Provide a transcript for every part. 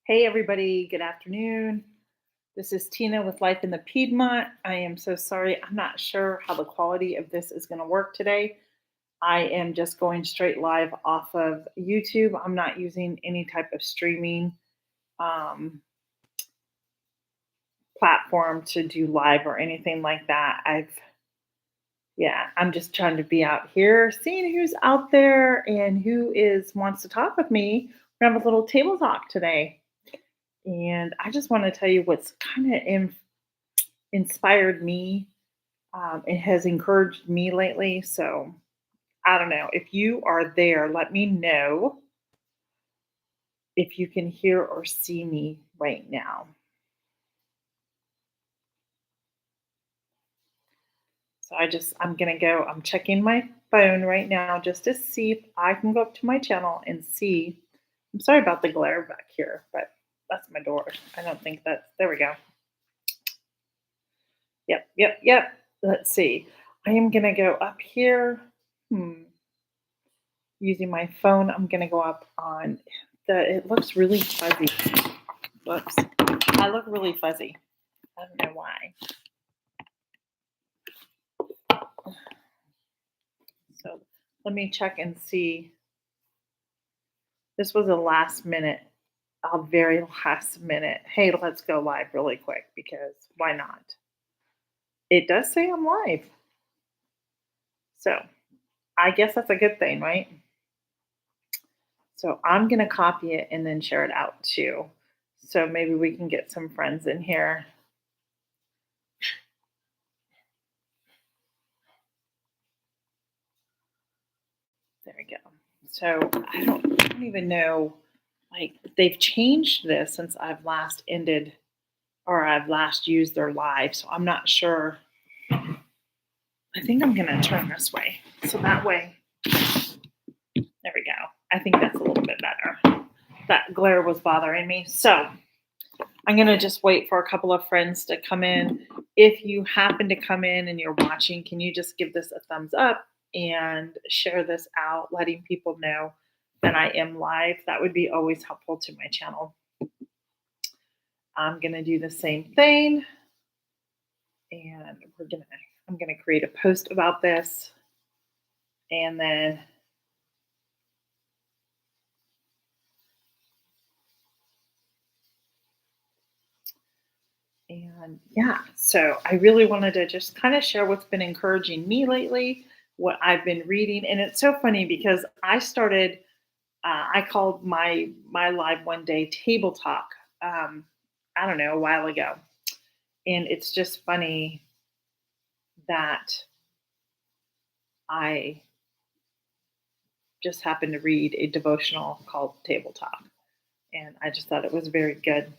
Hey, everybody. Good afternoon. This is Tina with Life in the Piedmont. I am so sorry. I'm not sure how the quality of this is going to work today. I am just going straight live off of YouTube. I'm not using any type of streaming um, platform to do live or anything like that. I'm just trying to be out here, seeing who's out there and who is wants to talk with me. We're gonna have a little table talk today. And I just want to tell you what's kind of inspired me. It has encouraged me lately. So I don't know. If you are there, let me know if you can hear or see me right now. I'm going to go, I'm checking my phone right now just to see if I can go up to my channel and see. I'm sorry about the glare back here, but that's my door. I don't think there we go. Yep. Let's see. I am going to go up here. Using my phone, I'm going to go up on it looks really fuzzy. Whoops. I look really fuzzy. I don't know why. So let me check and see. This was a very last minute. Hey, let's go live really quick because why not? It does say I'm live. So I guess that's a good thing, right? So I'm going to copy it and then share it out too. So maybe we can get some friends in here. There we go. So I don't even know, like they've changed this since I've last ended or I've last used their live. So I'm not sure. I think I'm gonna turn this way. So that way, there we go. I think that's a little bit better. That glare was bothering me. So I'm gonna just wait for a couple of friends to come in. If you happen to come in and you're watching, can you just give this a thumbs up and share this out, letting people know that I am live? That would be always helpful to my channel. I'm going to do the same thing. And I'm going to create a post about this. And then so I really wanted to just kind of share what's been encouraging me lately, what I've been reading. And it's so funny because I called my live one day table talk. I don't know, a while ago. And it's just funny that I just happened to read a devotional called Table Talk. And I just thought it was very good.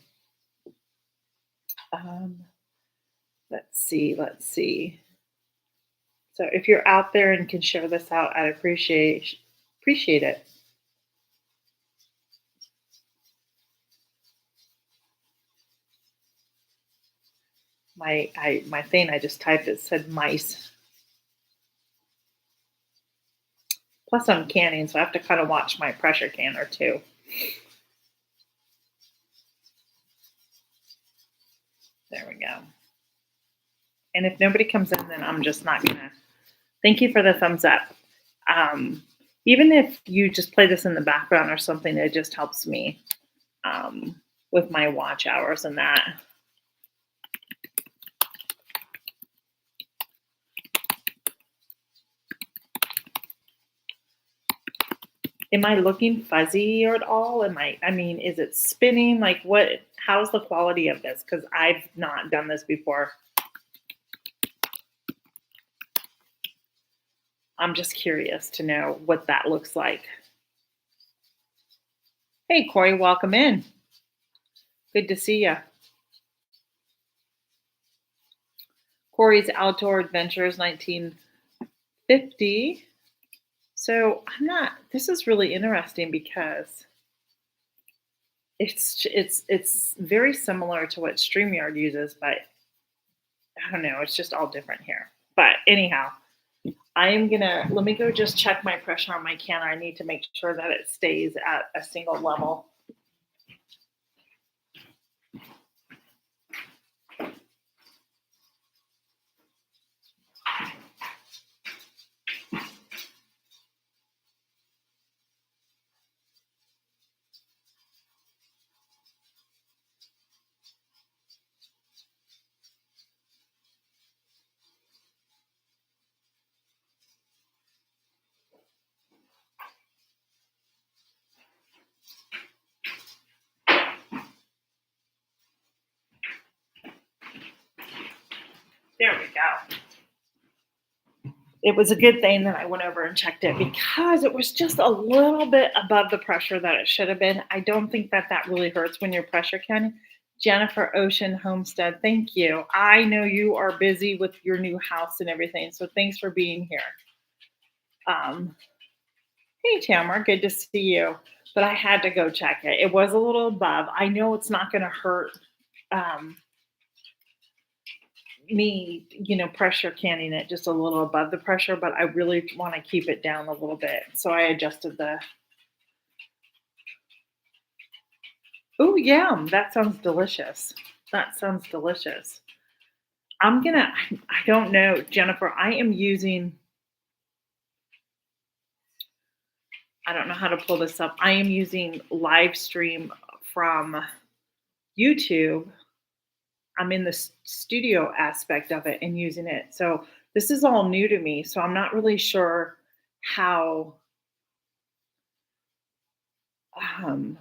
Let's see. So if you're out there and can share this out, I'd appreciate it. My thing I just typed, it said mice. Plus I'm canning, so I have to kind of watch my pressure canner too. There we go. And if nobody comes in, then I'm just not gonna. Thank you for the thumbs up. Even if you just play this in the background or something, it just helps me with my watch hours and that. Am I looking fuzzy or at all? Is it spinning? Like how's the quality of this? Because I've not done this before. I'm just curious to know what that looks like. Hey, Corey, welcome in. Good to see you. Corey's Outdoor Adventures 1950. So this is really interesting because it's very similar to what StreamYard uses, but I don't know, it's just all different here. But anyhow, let me go just check my pressure on my canner. I need to make sure that it stays at a single level. There we go. It was a good thing that I went over and checked it because it was just a little bit above the pressure that it should have been. I don't think that that really hurts when you're pressure canning. Jennifer Ocean Homestead, thank you. I know you are busy with your new house and everything, so thanks for being here. Um, hey, Tamara, good to see you. But I had to go check it. It was a little above. I know it's not going to hurt um, me, pressure canning it just a little above the pressure, but I really want to keep it down a little bit. So I adjusted the. Oh, yum. That sounds delicious. That sounds delicious. I don't know, Jennifer. I don't know how to pull this up. I am using live stream from YouTube. I'm in the studio aspect of it and using it. So this is all new to me. So I'm not really sure how. Um,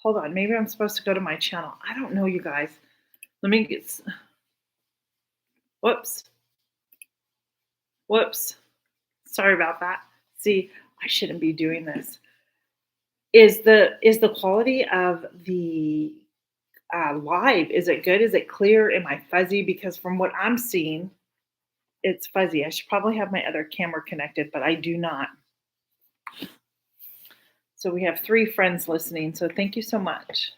Hold on. Maybe I'm supposed to go to my channel. I don't know, you guys. Let me get. Whoops. Whoops. Sorry about that. See, I shouldn't be doing this. Is the quality of the live, is it good? Is it clear? Am I fuzzy? Because from what I'm seeing, it's fuzzy. I should probably have my other camera connected, but I do not. So we have 3 friends listening. So thank you so much.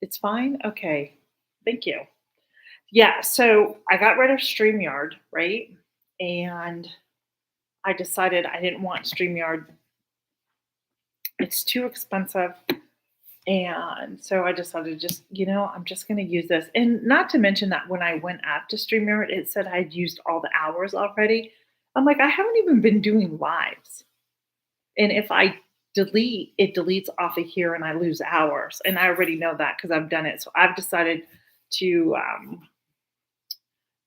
It's fine? Okay. Thank you. Yeah, so I got rid of StreamYard, right? And I decided I didn't want StreamYard. It's too expensive. And so I decided just, I'm just going to use this. And not to mention that when I went up to StreamYard, it said I'd used all the hours already. I'm like, I haven't even been doing lives. And if I delete, it deletes off of here and I lose hours. And I already know that because I've done it. So I've decided to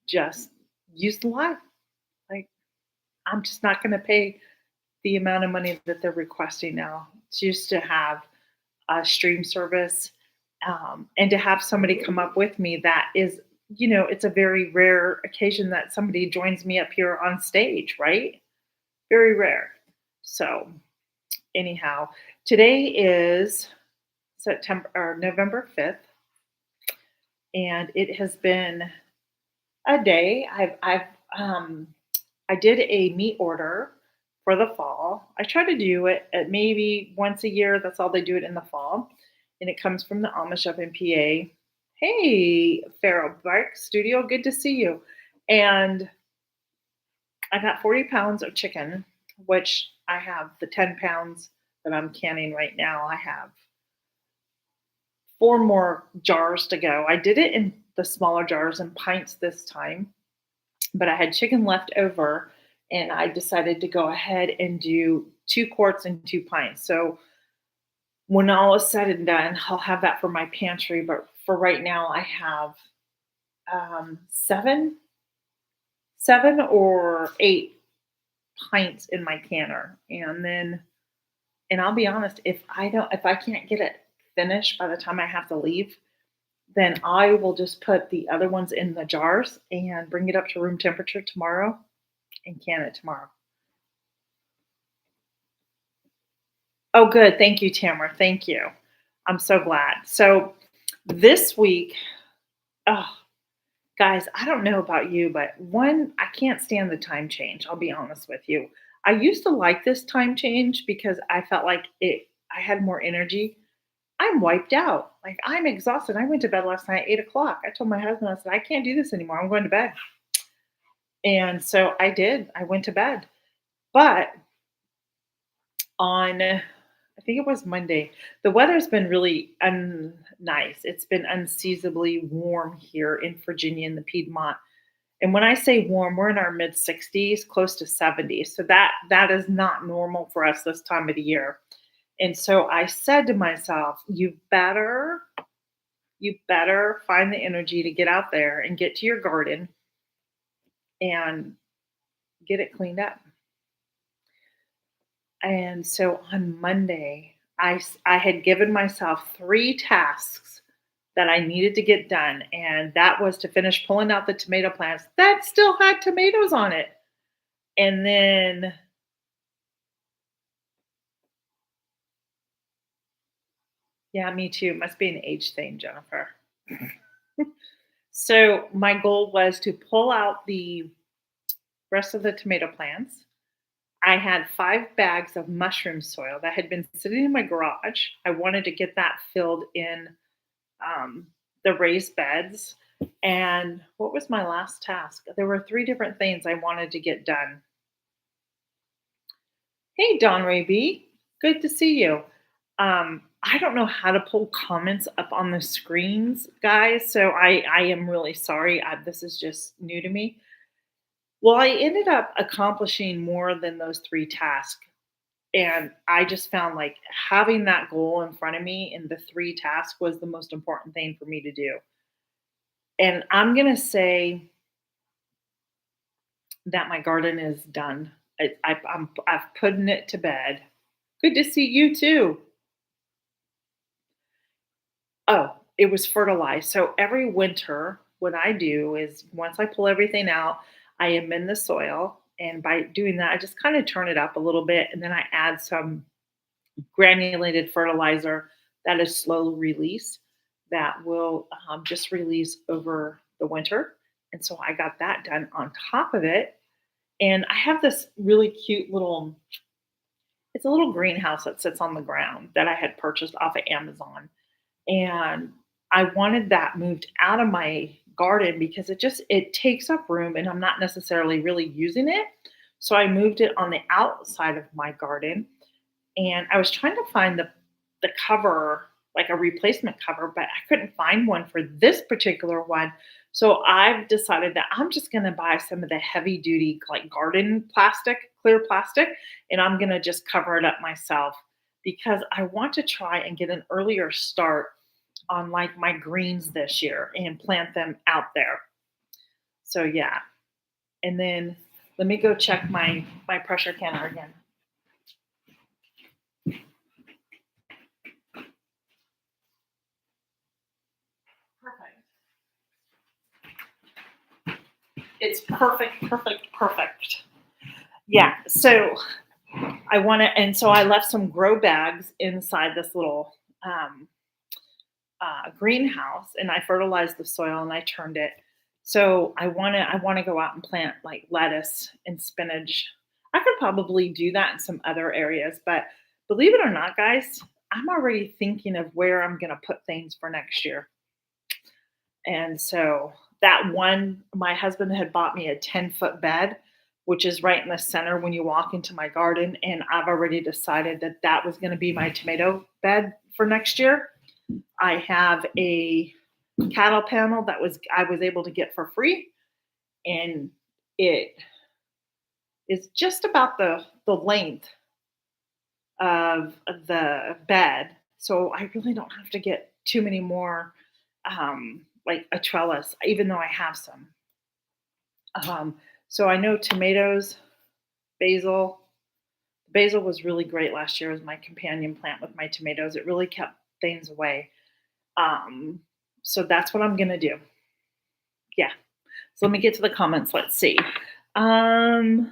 just use the live. Like, I'm just not going to pay the amount of money that they're requesting now just to have a stream service, and to have somebody come up with me. That is, it's a very rare occasion that somebody joins me up here on stage, right? Very rare. So anyhow, today is November 5th, and it has been a day. I did a meat order for the fall. I try to do it at maybe once a year. That's all they do it in the fall. And it comes from the Amish up in PA. Hey, Pharaoh Bark Studio, good to see you. And I got 40 pounds of chicken, which I have the 10 pounds that I'm canning right now. I have 4 more jars to go. I did it in the smaller jars and pints this time, but I had chicken left over and I decided to go ahead and do 2 quarts and 2 pints. So when all is said and done, I'll have that for my pantry. But for right now, I have 7 or 8 pints in my canner. And I'll be honest, if I can't get it finished by the time I have to leave, then I will just put the other ones in the jars and bring it up to room temperature tomorrow and can it tomorrow. Oh, good. Thank you, Tamara. Thank you. I'm so glad. So this week, oh, guys, I don't know about you, but I can't stand the time change. I'll be honest with you. I used to like this time change because I felt like I had more energy. I'm wiped out. Like, I'm exhausted. I went to bed last night at 8 o'clock. I told my husband, I said, I can't do this anymore. I'm going to bed. And so I did. I went to bed. But on, I think it was Monday, the weather's been really nice. It's been unseasonably warm here in Virginia in the Piedmont. And when I say warm, we're in our mid 60s, close to 70. So that is not normal for us this time of the year. And so I said to myself, you better find the energy to get out there and get to your garden and get it cleaned up. And so on Monday, I had given myself 3 tasks that I needed to get done, and that was to finish pulling out the tomato plants that still had tomatoes on it. And then, yeah, me too. Must be an age thing, Jennifer. So my goal was to pull out the rest of the tomato plants. I had 5 bags of mushroom soil that had been sitting in my garage. I wanted to get that filled in um, the raised beds. And what was my last task? There were 3 different things I wanted to get done. Hey, Don Ray B. Good to see you. I don't know how to pull comments up on the screens, guys. So I am really sorry. This is just new to me. Well, I ended up accomplishing more than those 3 tasks. And I just found like having that goal in front of me and the 3 tasks was the most important thing for me to do. And I'm going to say that my garden is done. I've put it to bed. Good to see you too. Oh, it was fertilized. So every winter, what I do is once I pull everything out, I amend the soil. And by doing that, I just kind of turn it up a little bit. And then I add some granulated fertilizer that is slow release that will just release over the winter. And so I got that done on top of it. And I have this really cute little, it's a little greenhouse that sits on the ground that I had purchased off of Amazon. And I wanted that moved out of my garden because it takes up room and I'm not necessarily really using it. So I moved it on the outside of my garden, and I was trying to find the cover, like a replacement cover, but I couldn't find one for this particular one. So I've decided that I'm just going to buy some of the heavy duty like garden plastic, clear plastic, and I'm going to just cover it up myself because I want to try and get an earlier start on like my greens this year and plant them out there. So yeah. And then let me go check my pressure canner again. Perfect. It's perfect, perfect, perfect. Yeah. So I want to, and so I left some grow bags inside this little greenhouse, and I fertilized the soil and I turned it. So I want to go out and plant like lettuce and spinach. I could probably do that in some other areas, but believe it or not, guys, I'm already thinking of where I'm going to put things for next year. And so that one, my husband had bought me a 10-foot bed, which is right in the center when you walk into my garden. And I've already decided that that was going to be my tomato bed for next year. I have a cattle panel that I was able to get for free, and it is just about the length of the bed. So I really don't have to get too many more like a trellis, even though I have some. Um, so I know tomatoes, basil. Basil was really great last year as my companion plant with my tomatoes. It really kept things away. Um, so that's what I'm gonna do. Yeah. So let me get to the comments. Let's see. Um,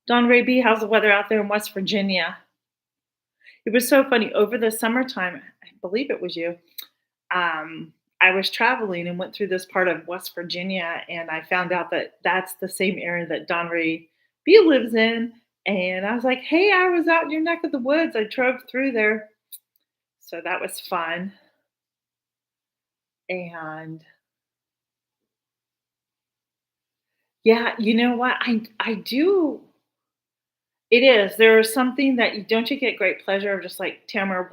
Don Ray B, how's the weather out there in West Virginia? It was so funny over the summertime. I believe it was you. I was traveling and went through this part of West Virginia, and I found out that that's the same area that Don Ray B lives in. And I was like, "Hey, I was out in your neck of the woods. I drove through there." So that was fun. And yeah, you know what? I do. It is. There is something that you don't you get great pleasure of just like Tamara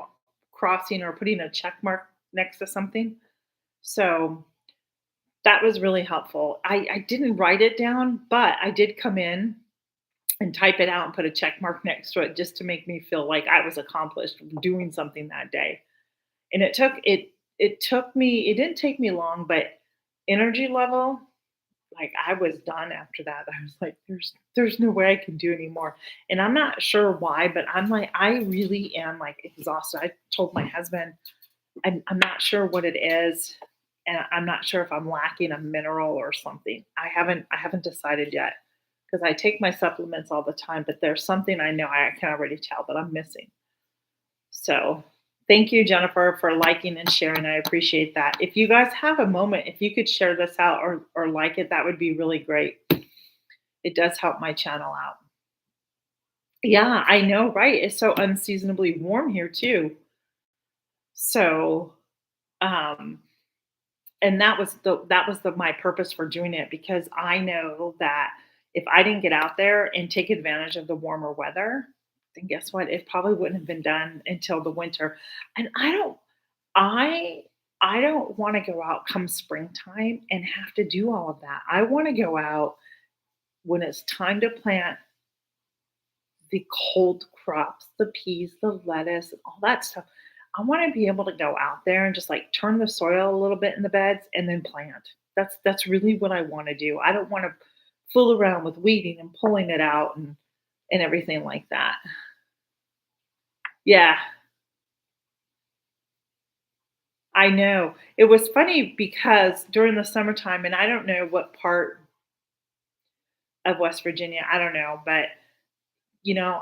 crossing or putting a check mark next to something. So that was really helpful. I didn't write it down, but I did come in and type it out and put a check mark next to it just to make me feel like I was accomplished doing something that day. And it took me, it didn't take me long, but energy level, like I was done after that. I was like, there's no way I can do anymore. And I'm not sure why, but I'm like, I really am like exhausted. I told my husband, I'm not sure what it is, and I'm not sure if I'm lacking a mineral or something. I haven't decided yet because I take my supplements all the time, but there's something I know I can already tell that I'm missing. So, thank you, Jennifer, for liking and sharing. I appreciate that. If you guys have a moment, if you could share this out or like it, that would be really great. It does help my channel out. Yeah, I know, right? It's so unseasonably warm here too. So, um, and that was the my purpose for doing it because I know that if I didn't get out there and take advantage of the warmer weather, then guess what? It probably wouldn't have been done until the winter. And I I don't want to go out come springtime and have to do all of that. I want to go out when it's time to plant the cold crops, the peas, the lettuce, and all that stuff. I want to be able to go out there and just like turn the soil a little bit in the beds and then plant. That's really what I want to do. I don't want to fool around with weeding and pulling it out and everything like that. Yeah, I know. It was funny because during the summertime, and I don't know what part of West Virginia, I don't know, but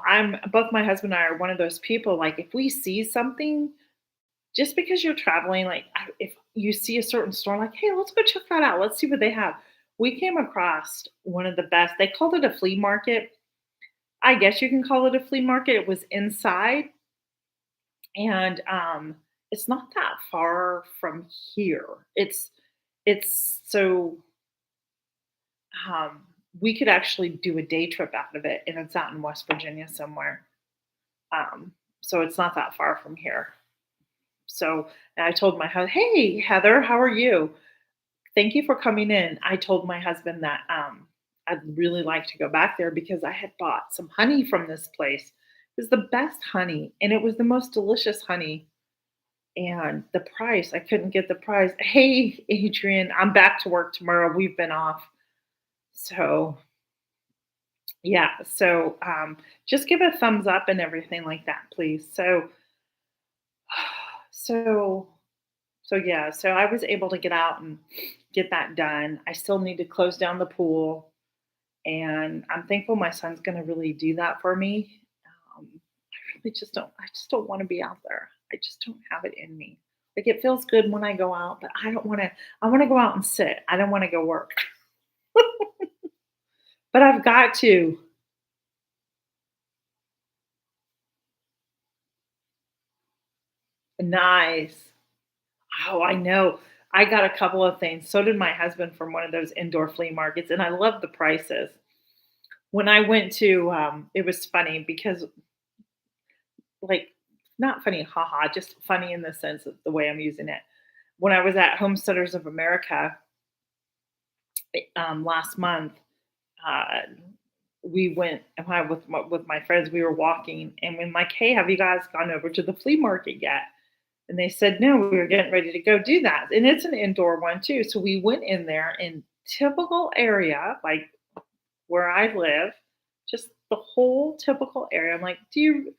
I'm both my husband and I are one of those people like if we see something just because you're traveling, like if you see a certain store, like, hey, let's go check that out. Let's see what they have. We came across one of the best. They called it a flea market. I guess you can call it a flea market. It was inside, and it's not that far from here. It's so um, we could actually do a day trip out of it, and it's out in West Virginia somewhere. So it's not that far from here. So and I told my husband, "Hey, Heather, how are you? Thank you for coming in." I told my husband that I'd really like to go back there because I had bought some honey from this place. It was the best honey, and it was the most delicious honey. And the price, I couldn't get the price. Hey, Adrian, I'm back to work tomorrow. We've been off. So, yeah. So, just give a thumbs up and everything like that, please. So, so I was able to get out and get that done. I still need to close down the pool, and I'm thankful my son's going to really do that for me. I just don't want to be out there. I just don't have it in me. Like it feels good when I go out, but I don't want to. I want to go out and sit. I don't want to go work, but I've got to. Nice. Oh, I know. I got a couple of things. So did my husband from one of those indoor flea markets, and I love the prices. When I went to, it was funny because, like, not funny, haha, just funny in the sense of the way I'm using it. When I was at Homesteaders of America last month, uh, we went with my friends. We were walking, and when like, "Hey, have you guys gone over to the flea market yet?" And they said, "No, we were getting ready to go do that." And it's an indoor one too. So we went in there in typical area, like where I live, just the whole typical area. I'm like, "Do you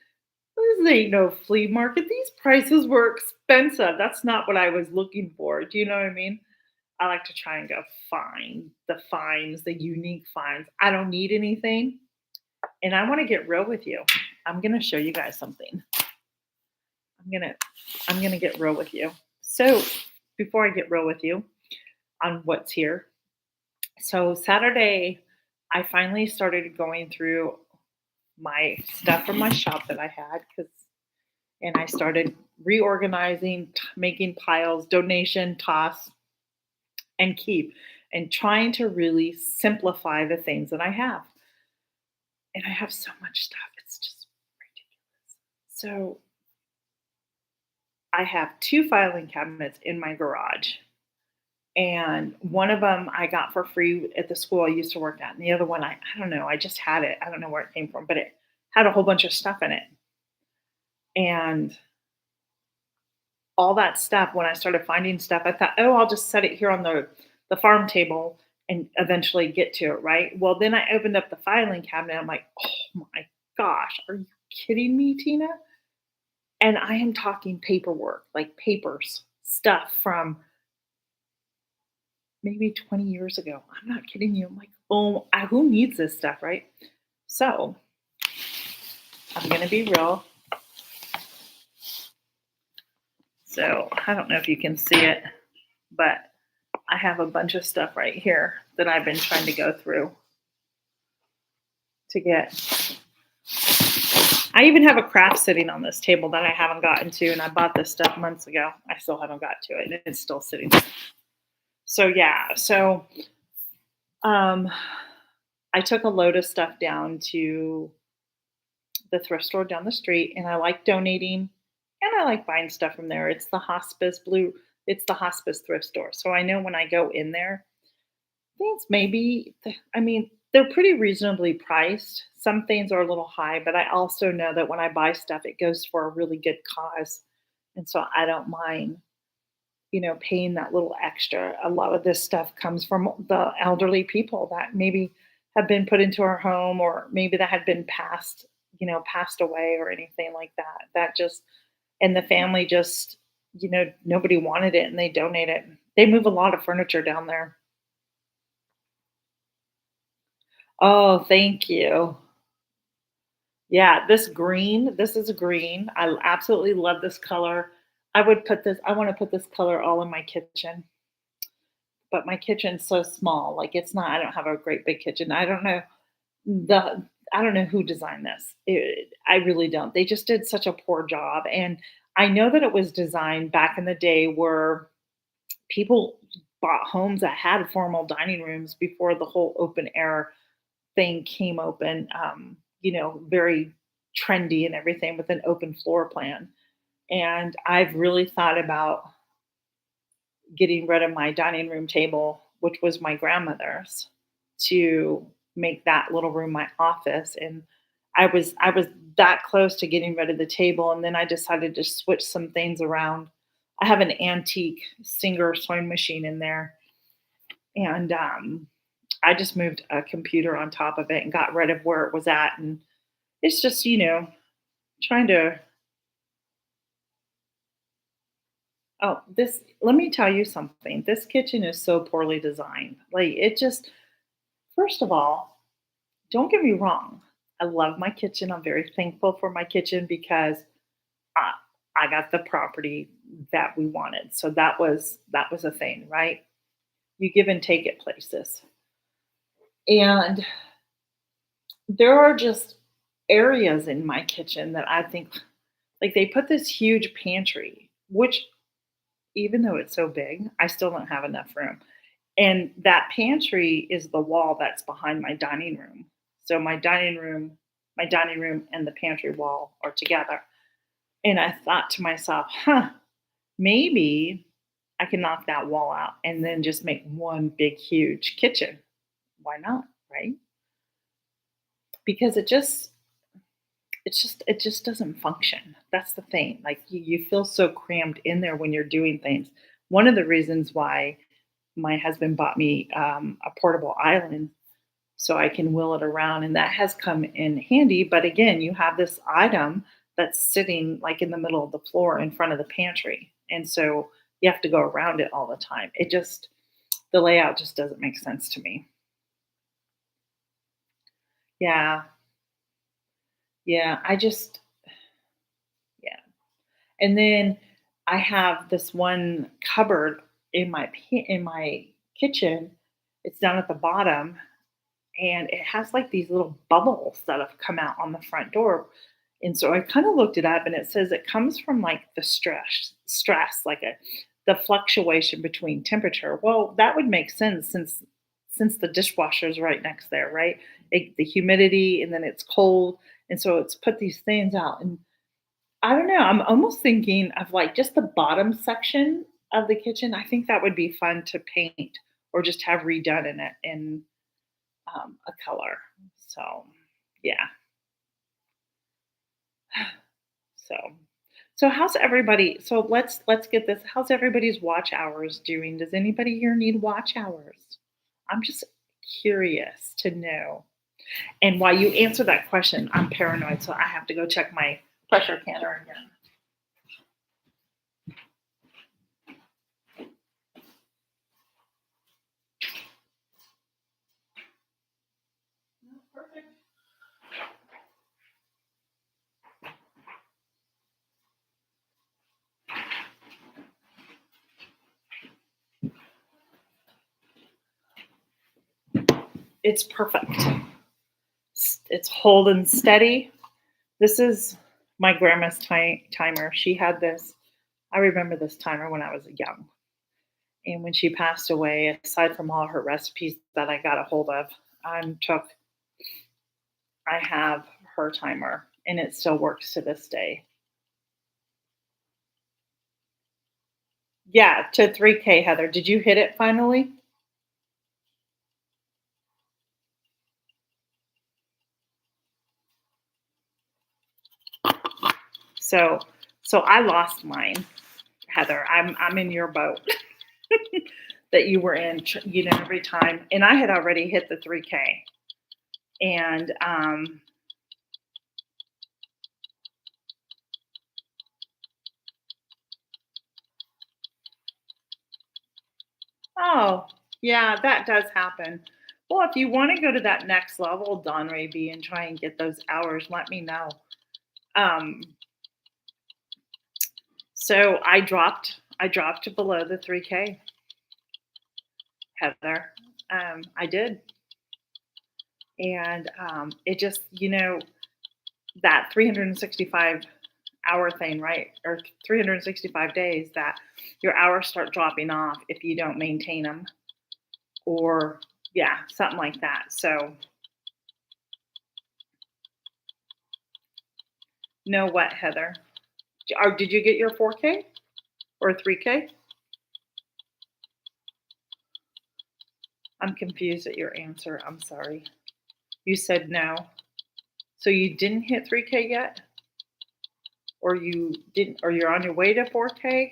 this ain't no flea market. These prices were expensive." That's not what I was looking for. Do you know what I mean? I like to try and go find the finds, the unique finds. I don't need anything. And I want to get real with you. I'm gonna show you guys something. I'm gonna I'm gonna get real with you. So before I get real with you on what's here. So Saturday, I finally started going through my stuff from my shop that I had because and I started reorganizing, making piles, donation, toss, and keep, and trying to really simplify the things that I have. And I have so much stuff. It's just ridiculous. So I have two filing cabinets in my garage. And one of them I got for free at the school I used to work at. And the other one, I don't know, I just had it. I don't know where it came from, but it had a whole bunch of stuff in it. And all that stuff, when I started finding stuff, I thought, oh, I'll just set it here on the farm table and eventually get to it, right? Well, then I opened up the filing cabinet. I'm like, oh my gosh, are you kidding me, Tina? And I am talking paperwork, like papers, stuff from maybe 20 years ago. I'm not kidding you. I'm like, oh, who needs this stuff, right? So I'm going to be real. So I don't know if you can see it, but I have a bunch of stuff right here that I've been trying to go through to get. I even have a craft sitting on this table that I haven't gotten to, and I bought this stuff months ago. I still haven't got to it, and it's still sitting there. So yeah, um, I took a load of stuff down to the thrift store down the street, and I like donating, and I like buying stuff from there. It's the hospice thrift store. So I know when I go in there, things maybe, I mean, they're pretty reasonably priced. Some things are a little high, but I also know that when I buy stuff, it goes for a really good cause. And so I don't mind, paying that little extra. A lot of this stuff comes from the elderly people that maybe have been put into our home, or maybe that had been passed away or anything like that. That just, and the family just, nobody wanted it and they donate it. They move a lot of furniture down there. Oh, thank you. Yeah, this is green. I absolutely love this color. I want to put this color all in my kitchen, but my kitchen's so small. Like it's not, I don't have a great big kitchen. The, I don't know who designed this. I really don't. They just did such a poor job. And I know that it was designed back in the day where people bought homes that had formal dining rooms before the whole open air thing came open, very trendy and everything with an open floor plan. And I've really thought about getting rid of my dining room table, which was my grandmother's, to make that little room my office. And I was that close to getting rid of the table, and then I decided to switch some things around. I have an antique Singer sewing machine in there, and I just moved a computer on top of it and got rid of where it was at. And it's just, trying to. Oh, this, let me tell you something. This kitchen is so poorly designed. Like, it just, first of all, don't get me wrong. I love my kitchen. I'm very thankful for my kitchen because I, I got the property that we wanted. So that was a thing, right? You give and take at places. And there are just areas in my kitchen that I think, like, they put this huge pantry, which, even though it's so big, I still don't have enough room. And that pantry is the wall that's behind my dining room. So my dining room and the pantry wall are together. And I thought to myself, huh, maybe I can knock that wall out and then just make one big huge kitchen. Why not? Right? Because it just doesn't function. That's the thing. Like, you feel so crammed in there when you're doing things. One of the reasons why my husband bought me a portable island so I can wheel it around, and that has come in handy. But again, you have this item that's sitting like in the middle of the floor in front of the pantry, and so you have to go around it all the time. The layout just doesn't make sense to me. Yeah, yeah. Yeah. And then I have this one cupboard in my kitchen. It's down at the bottom, and it has like these little bubbles that have come out on the front door. And so I kind of looked it up, and it says it comes from like the stress, like the fluctuation between temperature. Well, that would make sense since the dishwasher is right next there, right? The humidity, and then it's cold, and so it's put these things out. And I don't know. I'm almost thinking of like just the bottom section of the kitchen. I think that would be fun to paint or just have redone in it in a color. So, yeah. So, so how's everybody? So let's get this. How's everybody's watch hours doing? Does anybody here need watch hours? I'm just curious to know. And while you answer that question, I'm paranoid, so I have to go check my pressure canner again. it's perfect. It's holding steady. This is my grandma's timer. She had this. I remember this timer when I was young. And when she passed away, aside from all her recipes that I got a hold of, took I have her timer and it still works to this day. Yeah, to 3K, Heather. Did you hit it finally? So so I lost mine, Heather. I'm in your boat that you were in, every time. And I had already hit the 3K. And oh, yeah, that does happen. Well, if you want to go to that next level, Don Ray B, and try and get those hours, let me know. Um, so I dropped below the 3K, Heather. I did. And it just, that 365-hour thing, right? Or 365 days that your hours start dropping off if you don't maintain them, or yeah, something like that. So, know what, Heather? Or did you get your 4K or 3K? I'm confused at your answer. I'm sorry. You said no. So you didn't hit 3K yet? Or you didn't, or you're on your way to 4K?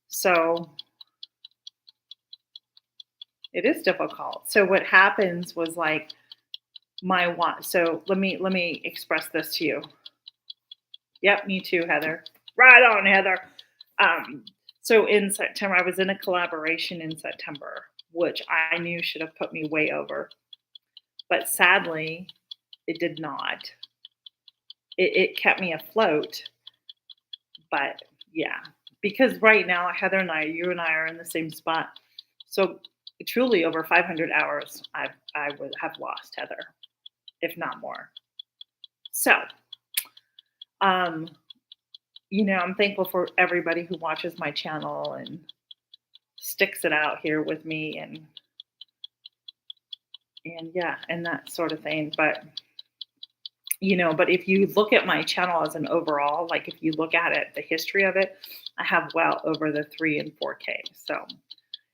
So it is difficult. So what happens was like my want. So let me express this to you. Yep, me too, Heather. Right on, Heather. Um, so in September, I was in a collaboration in September, which I knew should have put me way over, but sadly, it did not. It kept me afloat, but yeah, because right now, Heather and you and I are in the same spot. So truly, over 500 hours, I would have lost, Heather, if not more. So, um, I'm thankful for everybody who watches my channel and sticks it out here with me, and yeah, and that sort of thing. But but if you look at my channel as an overall, like if you look at it, the history of it, I have well over the 3 and 4K. So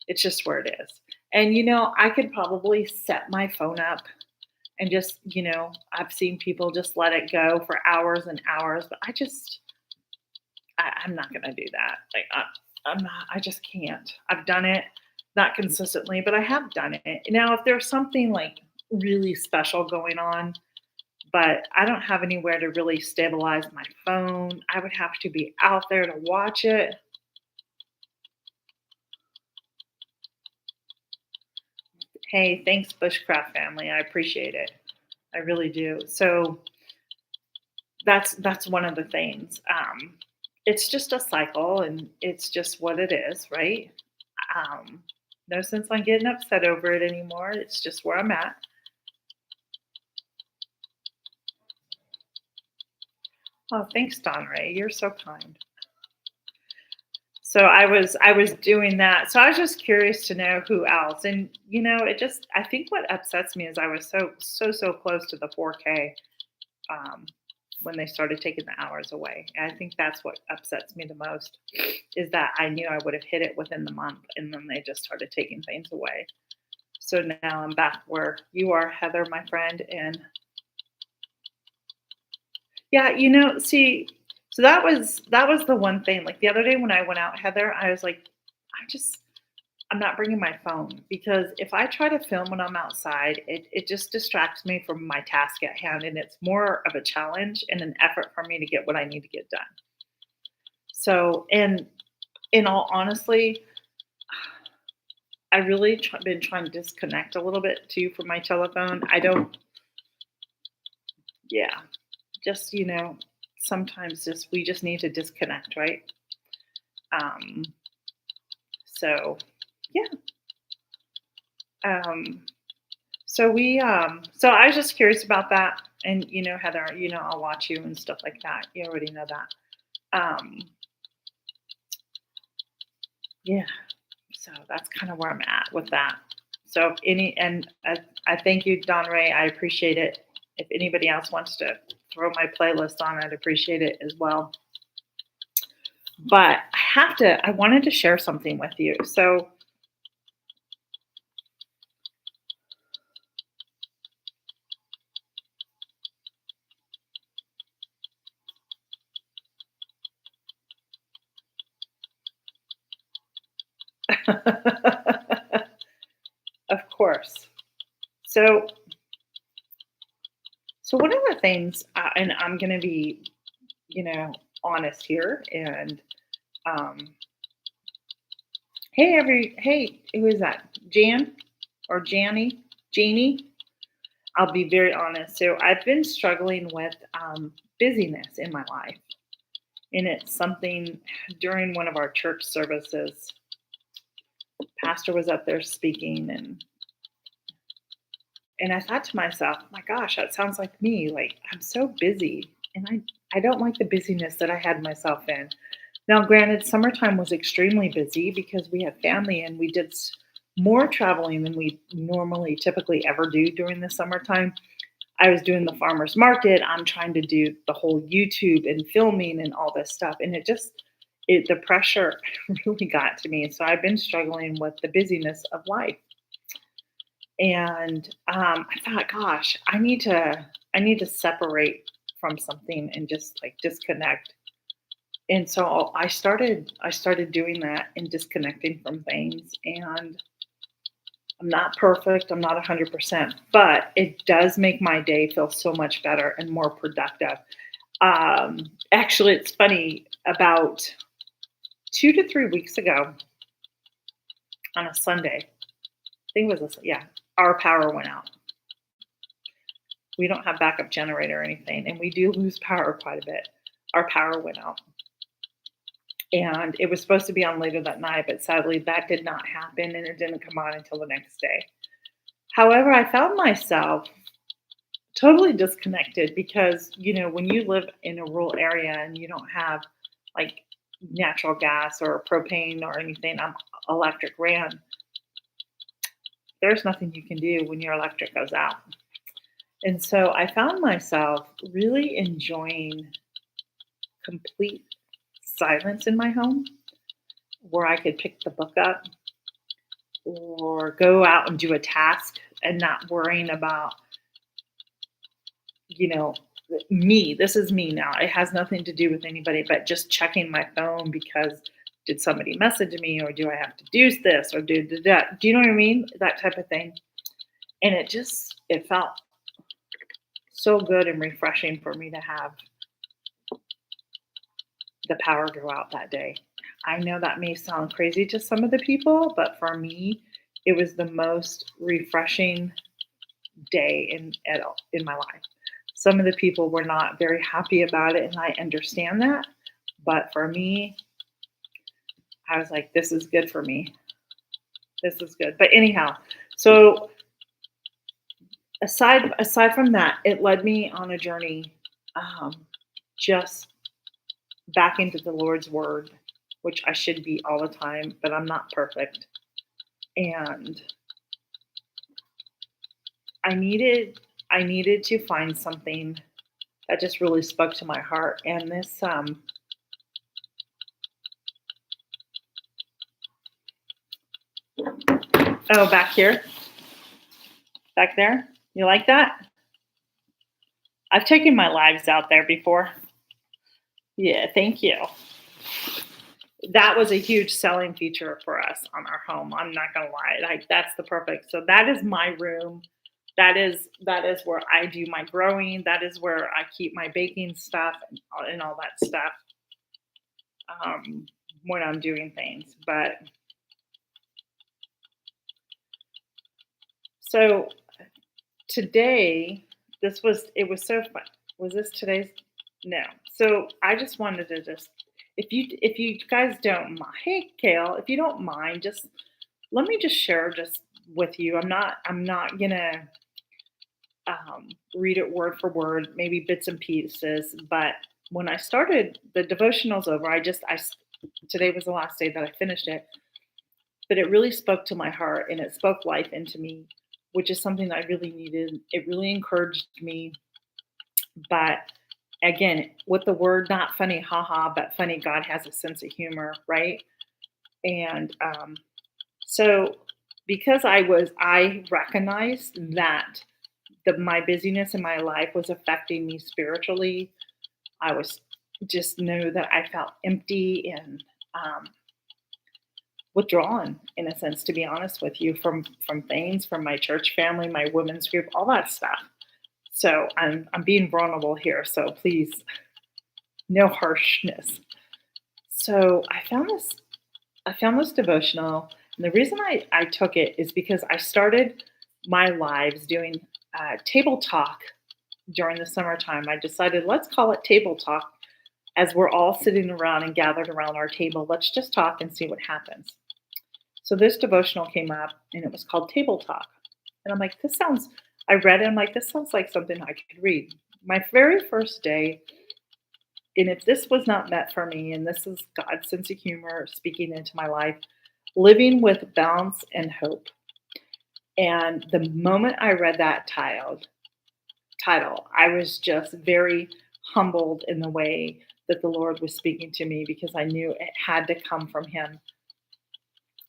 it's just where it is. And I could probably set my phone up and just, I've seen people just let it go for hours and hours, but I'm not gonna do that. Like I'm not. I just can't. I've done it, not consistently, but I have done it. Now, if there's something like really special going on, but I don't have anywhere to really stabilize my phone, I would have to be out there to watch it. Hey, thanks, Bushcraft family. I appreciate it. I really do. So that's one of the things. It's just a cycle, and it's just what it is, right? Um, no sense on getting upset over it anymore. It's just where I'm at. Oh, thanks, Don Ray. You're so kind. So I was doing that. So I was just curious to know who else. And it just I think what upsets me is I was so close to the 4K um, when they started taking the hours away. And I think that's what upsets me the most is that I knew I would have hit it within the month, and then they just started taking things away. So now I'm back where you are, Heather, my friend, and yeah, see, so that was the one thing. Like the other day when I went out, Heather, I was like, I'm not bringing my phone because if I try to film when I'm outside, it just distracts me from my task at hand, and it's more of a challenge and an effort for me to get what I need to get done. So, and in all honestly, I really been trying to disconnect a little bit too from my telephone. I don't, yeah, just sometimes just we just need to disconnect, right? Um, so yeah. Um, So I was just curious about that. And Heather, I'll watch you and stuff like that. You already know that. Um, yeah. So that's kind of where I'm at with that. So if I thank you, Don Ray. I appreciate it. If anybody else wants to throw my playlist on, I'd appreciate it as well. But I wanted to share something with you. So of course. So so one of the things, and I'm going to be, you know, honest here. And um, hey, who is that? Jan or Janny? Janie? I'll be very honest. So I've been struggling with busyness in my life, and it's something during one of our church services. Pastor was up there speaking, and I thought to myself, my gosh, that sounds like me. Like I'm so busy, and I don't like the busyness that I had myself in. Now, granted, summertime was extremely busy because we had family and we did more traveling than we normally typically ever do during the summertime. I was doing the farmers market. I'm trying to do the whole YouTube and filming and all this stuff, and the pressure really got to me. So I've been struggling with the busyness of life. And I thought, gosh, I need to separate from something and just like disconnect. And so I started doing that and disconnecting from things. And I'm not perfect. I'm not 100%, but it does make my day feel so much better and more productive. Actually, it's funny. About 2 to 3 weeks ago, on a Sunday, I think it was yeah, our power went out. We don't have backup generator or anything, and we do lose power quite a bit. Our power went out, and it was supposed to be on later that night, but sadly that did not happen, and it didn't come on until the next day. However, I found myself totally disconnected because when you live in a rural area and you don't have like natural gas or propane or anything, I'm electric ran. There's nothing you can do when your electric goes out. And so I found myself really enjoying complete silence in my home, where I could pick the book up or go out and do a task and not worrying about, you know, me. This is me now. It has nothing to do with anybody, but just checking my phone because did somebody message me, or do I have to do this or do that? Do you know what I mean? That type of thing. And it felt so good and refreshing for me to have the power go out that day. I know that may sound crazy to some of the people, but for me, it was the most refreshing day in my life. Some of the people were not very happy about it, and I understand that. But for me, I was like, this is good for me. This is good. But anyhow, so aside from that, it led me on a journey, just back into the Lord's word, which I should be all the time, but I'm not perfect. And I needed to find something that just really spoke to my heart. And this oh, back here, back there. You like that? I've taken my lives out there before. Yeah, thank you. That was a huge selling feature for us on our home. I'm not gonna lie. Like that's the perfect. So that is my room. That is where I do my growing. That is where I keep my baking stuff and all that stuff, when I'm doing things. But so today, it was so fun. Was this today's? No. So I just wanted to just, if you guys don't mind, hey Kale, if you don't mind, just let me just share just with you. I'm not gonna. read it word for word, maybe bits and pieces. But when I started, the devotionals over, today was the last day that I finished it, but it really spoke to my heart and it spoke life into me, which is something that I really needed. It really encouraged me. But again, with the word, not funny, haha, but funny, God has a sense of humor, right? And so because I recognized that my busyness in my life was affecting me spiritually. I was just knew that I felt empty and withdrawn, in a sense, to be honest with you, from things, from my church family, my women's group, all that stuff. So I'm being vulnerable here. So please, no harshness. So I found this devotional, and the reason I took it is because I started my lives doing table talk during the summertime. I decided, let's call it table talk. As we're all sitting around and gathered around our table, let's just talk and see what happens. So this devotional came up and it was called Table Talk. And I'm like, I read it, I'm like, this sounds like something I could read. My very first day, and if this was not meant for me, and this is God's sense of humor speaking into my life, living with balance and hope. And the moment I read that title, I was just very humbled in the way that the Lord was speaking to me, because I knew it had to come from Him.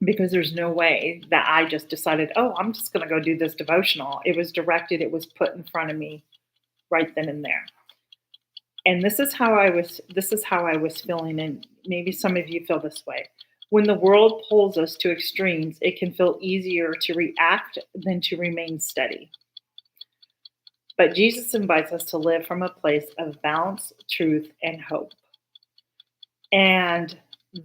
Because there's no way that I just decided, oh, I'm just going to go do this devotional. It was directed, it was put in front of me right then and there. And this is how I was feeling, and maybe some of you feel this way. When the world pulls us to extremes, it can feel easier to react than to remain steady. But Jesus invites us to live from a place of balance, truth, and hope. And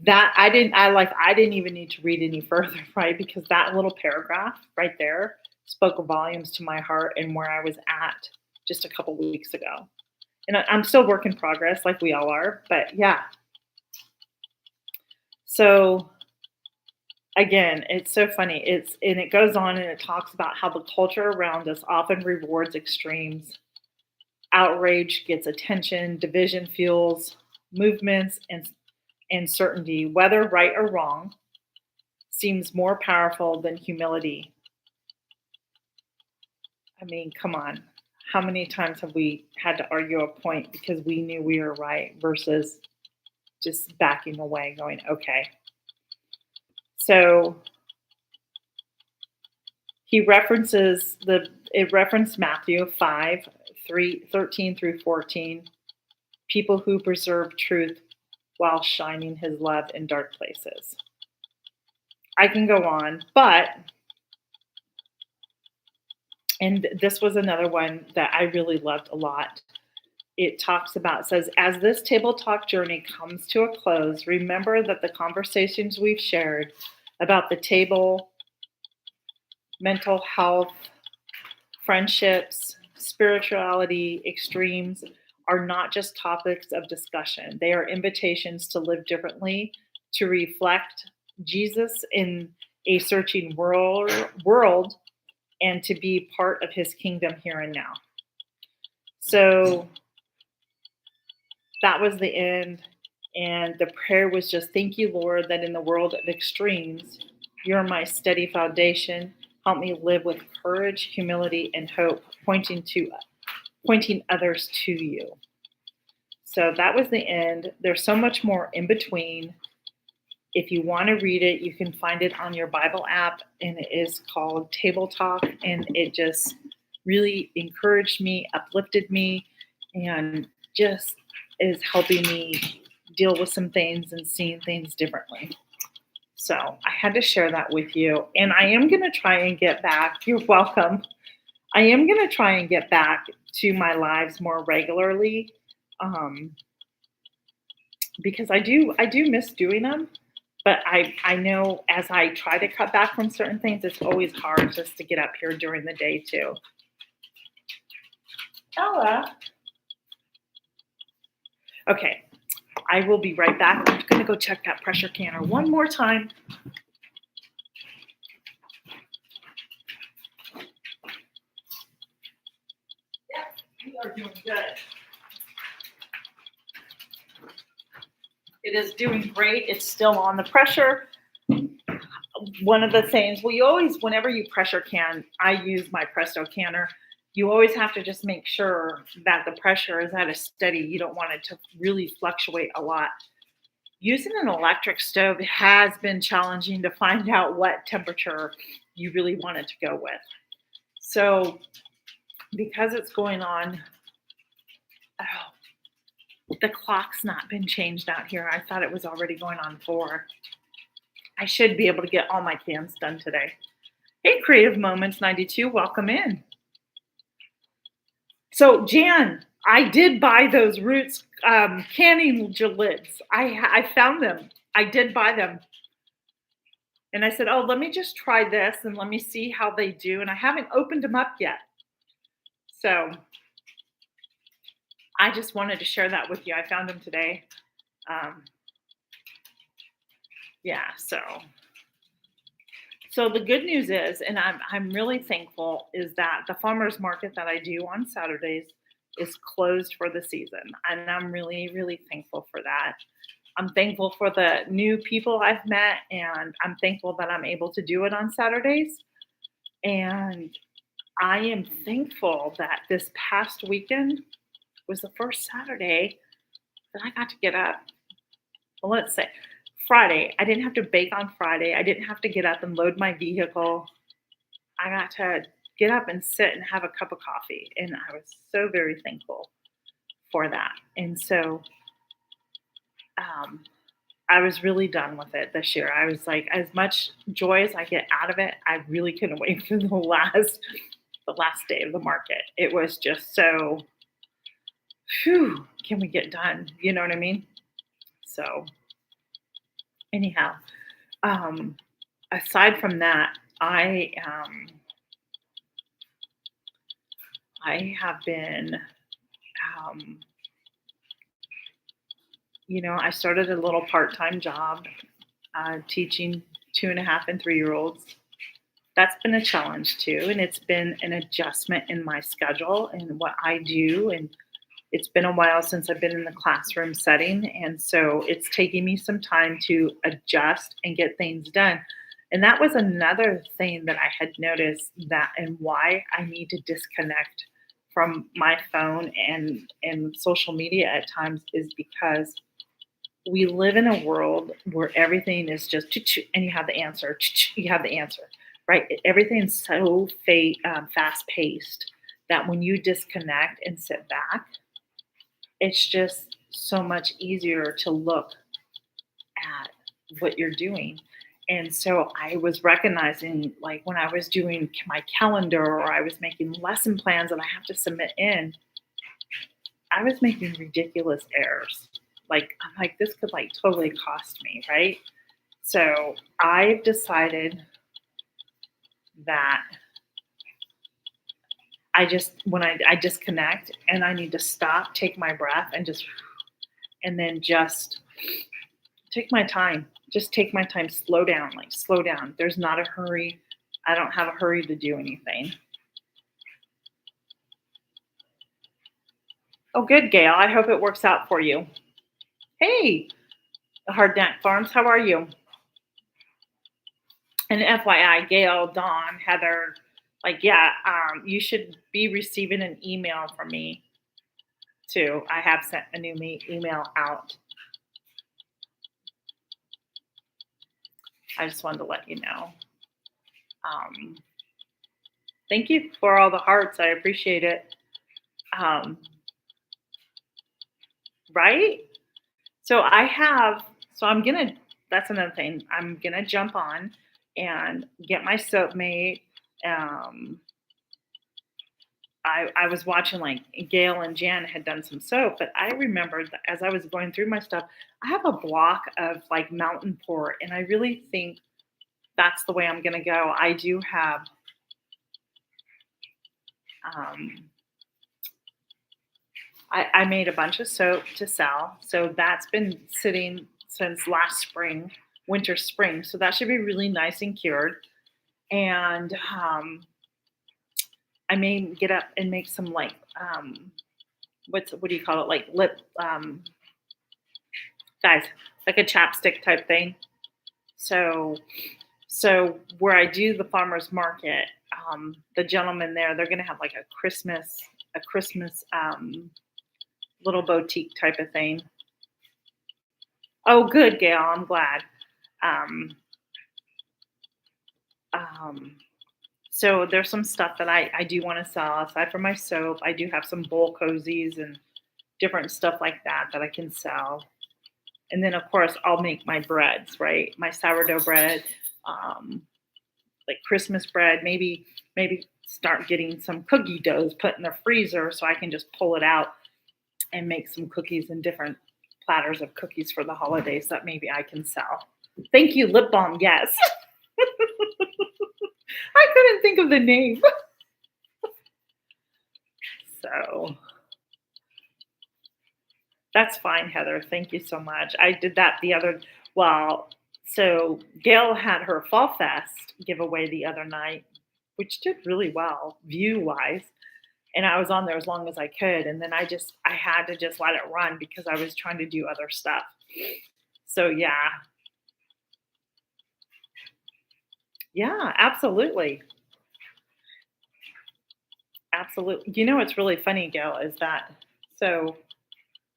that I didn't even need to read any further, right? Because that little paragraph right there spoke volumes to my heart and where I was at just a couple weeks ago. And I'm still work in progress, like we all are, but yeah. So again, it's so funny. And it goes on and it talks about how the culture around us often rewards extremes. Outrage gets attention, division fuels movements, and certainty, whether right or wrong, seems more powerful than humility. I mean, come on. How many times have we had to argue a point because we knew we were right versus just backing away, going, okay. So it referenced Matthew 5:13 through 14, people who preserve truth while shining His love in dark places. I can go on, and this was another one that I really loved a lot. It says, as this table talk journey comes to a close, remember that the conversations we've shared about the table, mental health, friendships, spirituality, extremes are not just topics of discussion. They are invitations to live differently, to reflect Jesus in a searching world, and to be part of His kingdom here and now. So that was the end. And the prayer was just, thank you, Lord, that in the world of extremes, you're my steady foundation. Help me live with courage, humility, and hope, pointing others to you. So that was the end. There's so much more in between. If you want to read it, you can find it on your Bible app, and it is called Table Talk, and it just really encouraged me, uplifted me, and just is helping me deal with some things and seeing things differently. So I had to share that with you, and I am going to try and get back. You're welcome. I am going to try and get back to my lives more regularly, because I do miss doing them. But I know as I try to cut back from certain things, it's always hard just to get up here during the day too. Ella. Okay, I will be right back. I'm going to go check that pressure canner one more time. It is doing great. It's still on the pressure. One of the things, well, you always, whenever you pressure can, I use my Presto canner. You always have to just make sure that the pressure is at a steady. You don't want it to really fluctuate a lot. Using an electric stove has been challenging to find out what temperature you really want it to go with. So, because it's going on, the clock's not been changed out here. I thought it was already going on 4. I should be able to get all my cans done today. Hey, Creative Moments 92, welcome in. So, Jan, I did buy those Roots canning lids. I found them. I did buy them. And I said, oh, let me just try this and let me see how they do. And I haven't opened them up yet. So I just wanted to share that with you. I found them today. Yeah, so the good news is, and I'm really thankful, is that the farmers market that I do on Saturdays is closed for the season. And I'm really, really thankful for that. I'm thankful for the new people I've met, and I'm thankful that I'm able to do it on Saturdays. And I am thankful that this past weekend was the first Saturday that I got to get up. Well, let's say Friday. I didn't have to bake on Friday. I didn't have to get up and load my vehicle. I got to get up and sit and have a cup of coffee. And I was so very thankful for that. And so I was really done with it this year. I was like, as much joy as I get out of it, I really couldn't wait for the last day of the market. It was just so, phew, can we get done? You know what I mean? So anyhow, aside from that, I have been, I started a little part-time job teaching 2.5 and 3-year-olds. That's been a challenge too, and it's been an adjustment in my schedule and what I do. And it's been a while since I've been in the classroom setting, and so it's taking me some time to adjust and get things done. And that was another thing that I had noticed, that and why I need to disconnect from my phone and social media at times, is because we live in a world where everything is just and you have the answer, you have the answer, right? Everything's so fast paced that when you disconnect and sit back, it's just so much easier to look at what you're doing. And so I was recognizing, like when I was doing my calendar or I was making lesson plans that I have to submit in, I was making ridiculous errors. Like, I'm like, this could like totally cost me, right? So I've decided that when I disconnect and I need to stop, take my breath and then just take my time. Just take my time, slow down, like slow down. There's not a hurry. I don't have a hurry to do anything. Oh, good, Gail. I hope it works out for you. Hey, Hard Neck Farms, how are you? And FYI, Gail, Dawn, Heather, you should be receiving an email from me too. I have sent a new email out. I just wanted to let you know. Thank you for all the hearts. I appreciate it. Right? So that's another thing. I'm going to jump on and get my soap made. I was watching, like, Gail and Jan had done some soap, but I remembered that as I was going through my stuff, I have a block of like Mountain Port, and I really think that's the way I'm going to go. I do have, I made a bunch of soap to sell. So that's been sitting since last spring, winter, spring. So that should be really nice and cured. And I may get up and make some like, what do you call it? Like lip, guys, like a chapstick type thing. So, so where I do the farmers market, the gentleman there, they're gonna have like a Christmas little boutique type of thing. Oh, good, Gail. I'm glad. Um, um, so there's some stuff that I do want to sell aside from my soap. I do have some bowl cozies and different stuff like that that I can sell. And then of course I'll make my breads, right? My sourdough bread, um, like Christmas bread. Maybe start getting some cookie doughs put in the freezer so I can just pull it out and make some cookies and different platters of cookies for the holidays that maybe I can sell. Thank you, lip balm. Yes, I couldn't think of the name. So that's fine, Heather. Thank you so much. I did that the other, well, so Gail had her Fall Fest giveaway the other night, which did really well view wise. And I was on there as long as I could. And then I had to just let it run because I was trying to do other stuff. So yeah, absolutely. Absolutely. You know what's really funny, Gail, is that so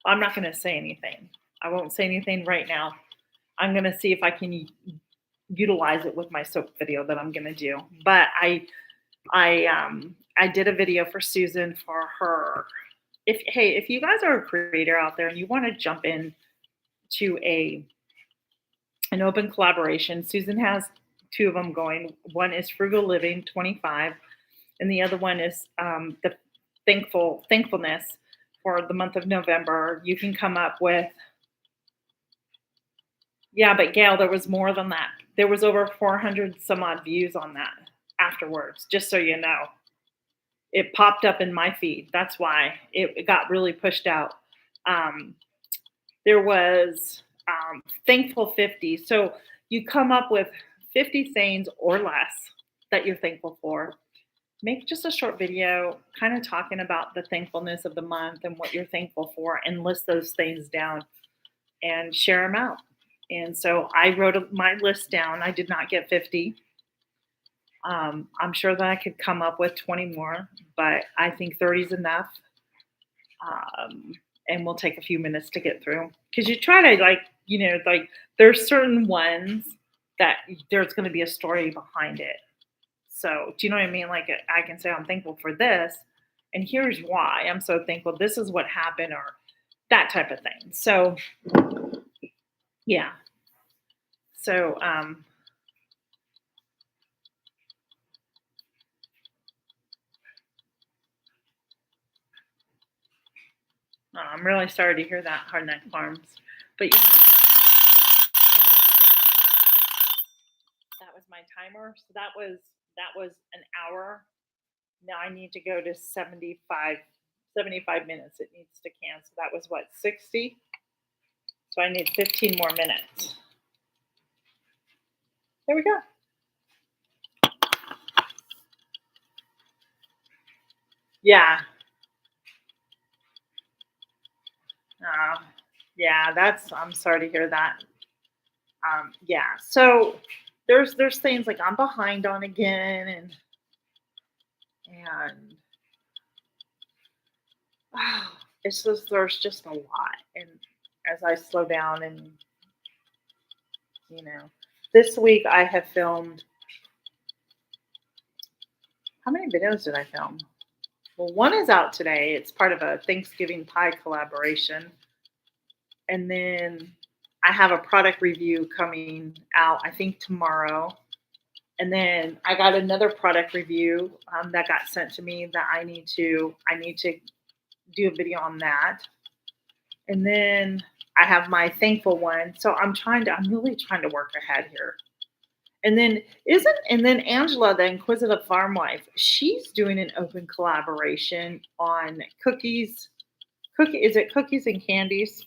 I'm not going to say anything. I won't say anything right now. I'm going to see if I can utilize it with my soap video that I'm going to do. But I did a video for Susan for her. If you guys are a creator out there and you want to jump in to an open collaboration, Susan has two of them going. One is Frugal Living 25, and the other one is the thankfulness for the month of November. You can come up with, yeah, but Gail, there was more than that. There was over 400 some odd views on that afterwards, just so you know. It popped up in my feed. That's why it got really pushed out. Um, there was thankful 50. So you come up with 50 things or less that you're thankful for. Make just a short video kind of talking about the thankfulness of the month and what you're thankful for, and list those things down and share them out. And so I wrote my list down. I did not get 50. I'm sure that I could come up with 20 more, but I think 30 is enough. Um, and we'll take a few minutes to get through because you try to like there's certain ones that there's going to be a story behind it. So do you know what I mean? Like I can say I'm thankful for this, and here's why I'm so thankful. This is what happened, or that type of thing. So yeah. So I'm really sorry to hear that, Hardneck Farms. But that was my timer. So that was an hour. Now I need to go to 75 minutes. It needs to cancel. That was what, 60? So I need 15 more minutes. There we go. Yeah. Uh, yeah, I'm sorry to hear that. Yeah. So there's things like I'm behind on again, and it's just there's just a lot. And as I slow down, and this week I have filmed. How many videos did I film? Well, one is out today. It's part of a Thanksgiving pie collaboration. And then I have a product review coming out, I think tomorrow. And then I got another product review that got sent to me that I need to do a video on that. And then I have my thankful one. So I'm really trying to work ahead here. And then Angela, the Inquisitive Farm Wife, she's doing an open collaboration on cookies. Is it cookies and candies?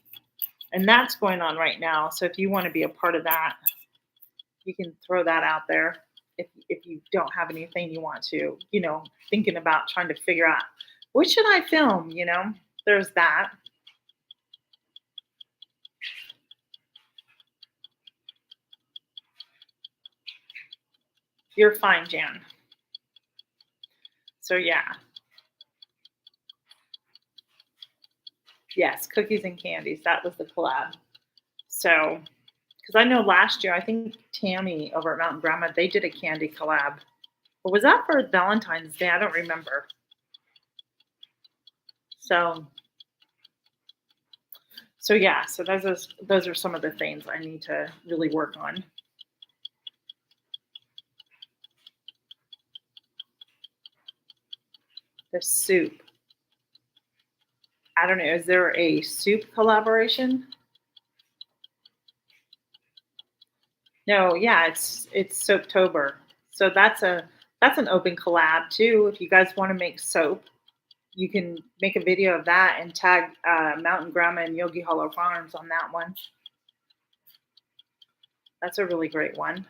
And that's going on right now. So if you want to be a part of that, you can throw that out there. If you don't have anything you want to, thinking about trying to figure out what should I film, there's that. You're fine, Jan. So yeah, yes, cookies and candies. That was the collab. So, because I know last year, I think Tammy over at Mountain Grandma, they did a candy collab. Or was that for Valentine's Day? I don't remember. So, so yeah, so those are some of the things I need to really work on. The soup. I don't know. Is there a soup collaboration? No, yeah, it's Soaptober. So that's an open collab too. If you guys want to make soap, you can make a video of that and tag Mountain Grandma and Yogi Hollow Farms on that one. That's a really great one.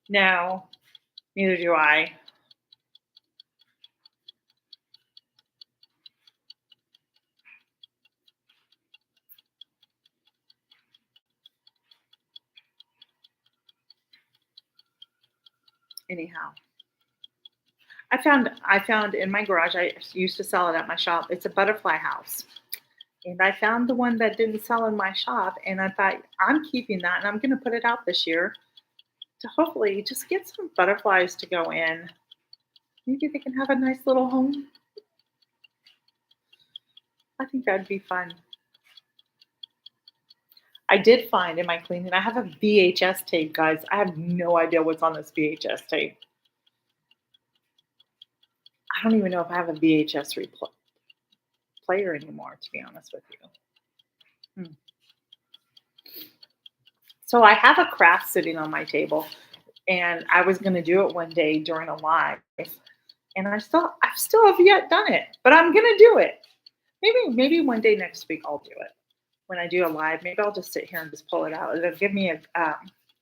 No, neither do I. Anyhow, I found in my garage. I used to sell it at my shop. It's a butterfly house, and I found the one that didn't sell in my shop, and I thought I'm keeping that, and I'm going to put it out this year to hopefully just get some butterflies to go in. Maybe they can have a nice little home. I think that'd be fun. I did find in my cleaning, I have a VHS tape, guys. I have no idea what's on this VHS tape. I don't even know if I have a VHS player anymore, to be honest with you. Hmm. So I have a craft sitting on my table, and I was going to do it one day during a live, and I still have yet done it, but I'm going to do it. Maybe one day next week I'll do it. When I do a live, maybe I'll just sit here and just pull it out. It'll give me a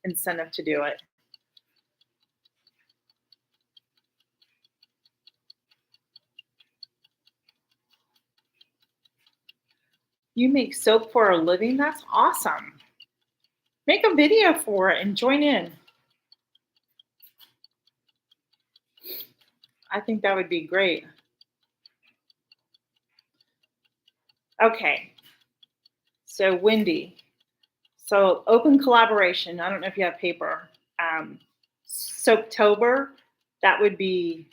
incentive to do it. You make soap for a living? That's awesome. Make a video for it and join in. I think that would be great. Okay, so Wendy. So open collaboration. I don't know if you have paper. Soaptober, that would be,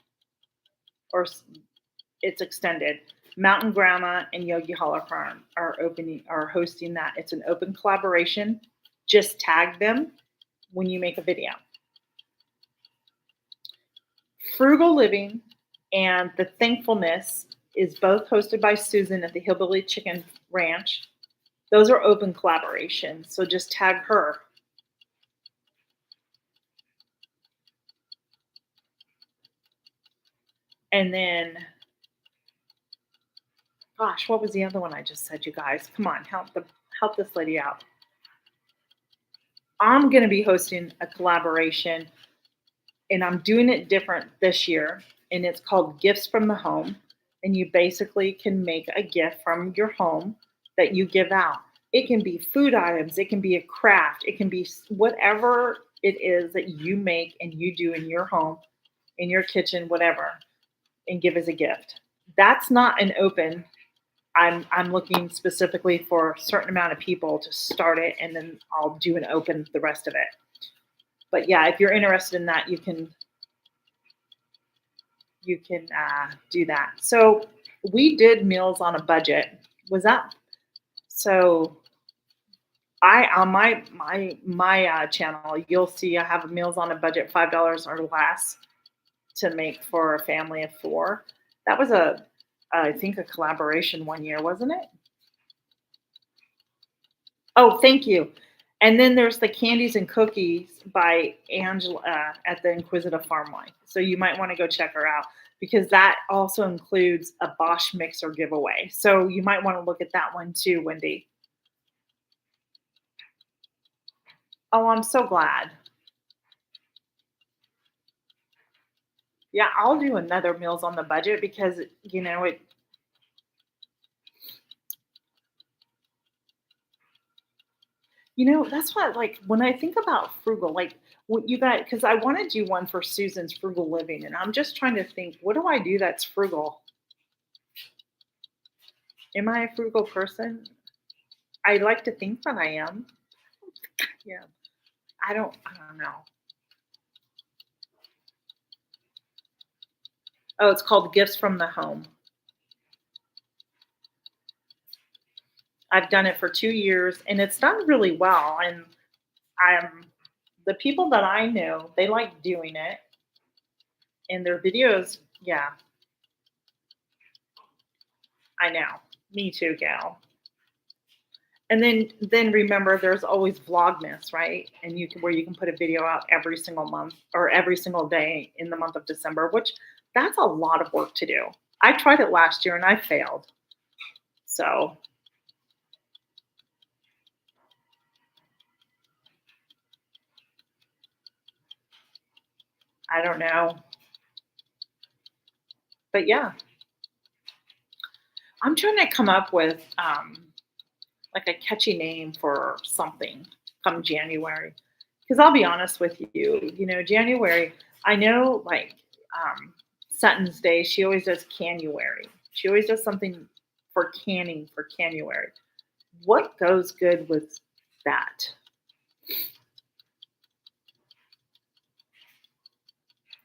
or it's extended. Mountain Grandma and Yogi Hollow Farm are hosting that. It's an open collaboration. Just tag them when you make a video. Frugal Living and The Thankfulness is both hosted by Susan at the Hillbilly Chicken Ranch. Those are open collaborations, so just tag her. And then, gosh, what was the other one I just said, you guys? Come on, help this lady out. I'm going to be hosting a collaboration, and I'm doing it different this year, and it's called Gifts from the Home. And you basically can make a gift from your home that you give out. It can be food items, it can be a craft, it can be whatever it is that you make and you do in your home, in your kitchen, whatever, and give as a gift. That's not an open. I'm looking specifically for a certain amount of people to start it, and then I'll do an open the rest of it. But yeah, if you're interested in that, you can do that. So we did Meals on a Budget. Was that so? I on my channel, you'll see I have Meals on a Budget, $5 or less to make for a family of four. That was I think a collaboration one year, wasn't it? Oh, thank you. And then there's the Candies and Cookies by Angela at the Inquisitive Farm Life. So you might want to go check her out because that also includes a Bosch mixer giveaway. So you might want to look at that one too, Wendy. Oh, I'm so glad. Yeah, I'll do another Meals on the Budget because it. That's what, like, when I think about frugal, like, what you got, because I want to do one for Susan's frugal living, and I'm just trying to think, what do I do that's frugal? Am I a frugal person? I like to think that I am. Yeah. I don't know. Oh, it's called Gifts from the Home. I've done it for 2 years and it's done really well. And I'm the people that I know, they like doing it and their videos, yeah, I know. Me too, gal. And then remember there's always Vlogmas, right? And you can where you can put a video out every single month or every single day in the month of December, which that's a lot of work to do. I tried it last year and I failed. So, I don't know. But yeah, I'm trying to come up with like a catchy name for something come January. Because I'll be honest with you, January, I know like Sutton's Day, she always does Canuary. She always does something for canning for Canuary. What goes good with that?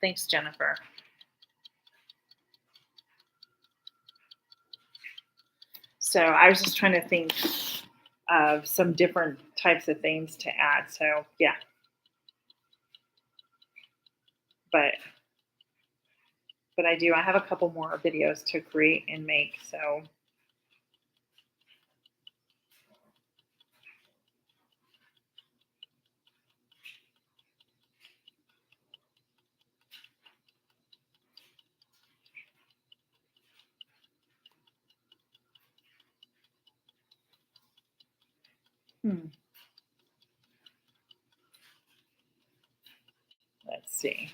Thanks, Jennifer. So I was just trying to think of some different types of things to add. So yeah, but I have a couple more videos to create and make. So hmm, let's see.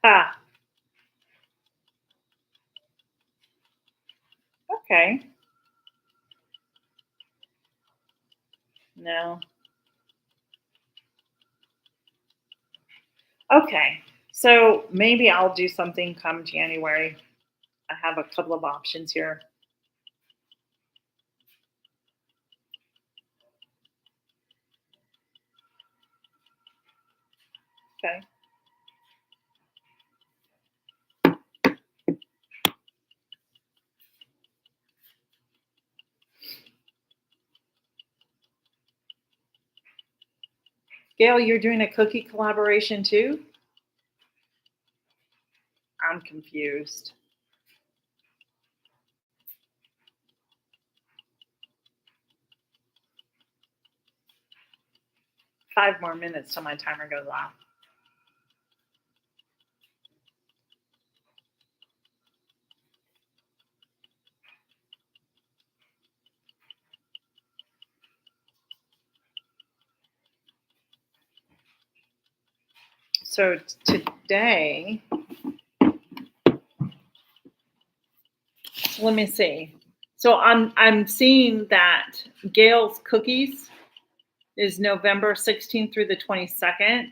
Ah, okay. No. Okay. So maybe I'll do something come January. I have a couple of options here. Okay. Gail, you're doing a cookie collaboration too? I'm confused. 5 more minutes till my timer goes off. So today, let me see. So I'm seeing that Gail's cookies is November 16th through the 22nd,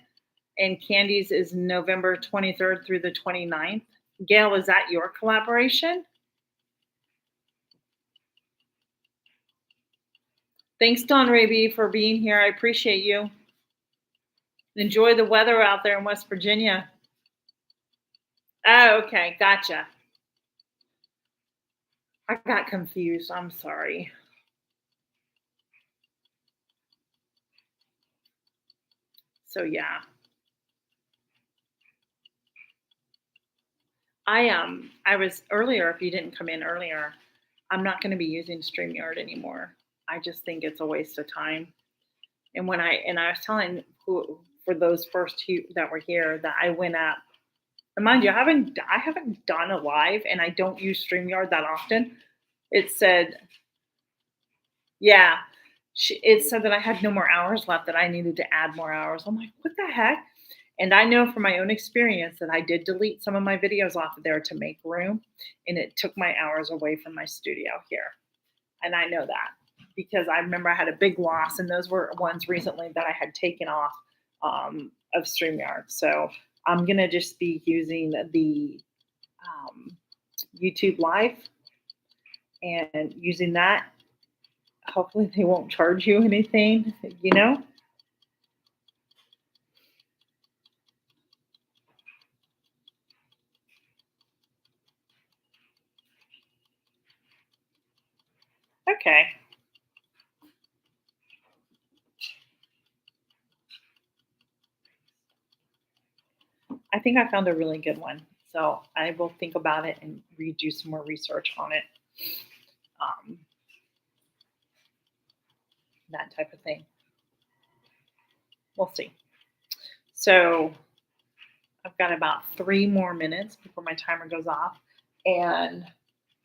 and Candy's is November 23rd through the 29th. Gail, is that your collaboration? Thanks, Don Raby, for being here. I appreciate you. Enjoy the weather out there in West Virginia. Oh, okay. Gotcha. I got confused. I'm sorry. So yeah. I was earlier, if you didn't come in earlier, I'm not gonna be using StreamYard anymore. I just think it's a waste of time. And I was telling who for those first two that were here that I went up. And mind you, I haven't done a live and I don't use StreamYard that often. It said, yeah, it said that I had no more hours left, that I needed to add more hours. I'm like, what the heck? And I know from my own experience that I did delete some of my videos off of there to make room, and it took my hours away from my studio here. And I know that because I remember I had a big loss, and those were ones recently that I had taken off of StreamYard. So I'm going to just be using the um, YouTube Live and using that. Hopefully, they won't charge you anything, you know? Okay. I think I found a really good one. So I will think about it and redo some more research on it. Um, that type of thing. We'll see. So I've got about 3 more minutes before my timer goes off. And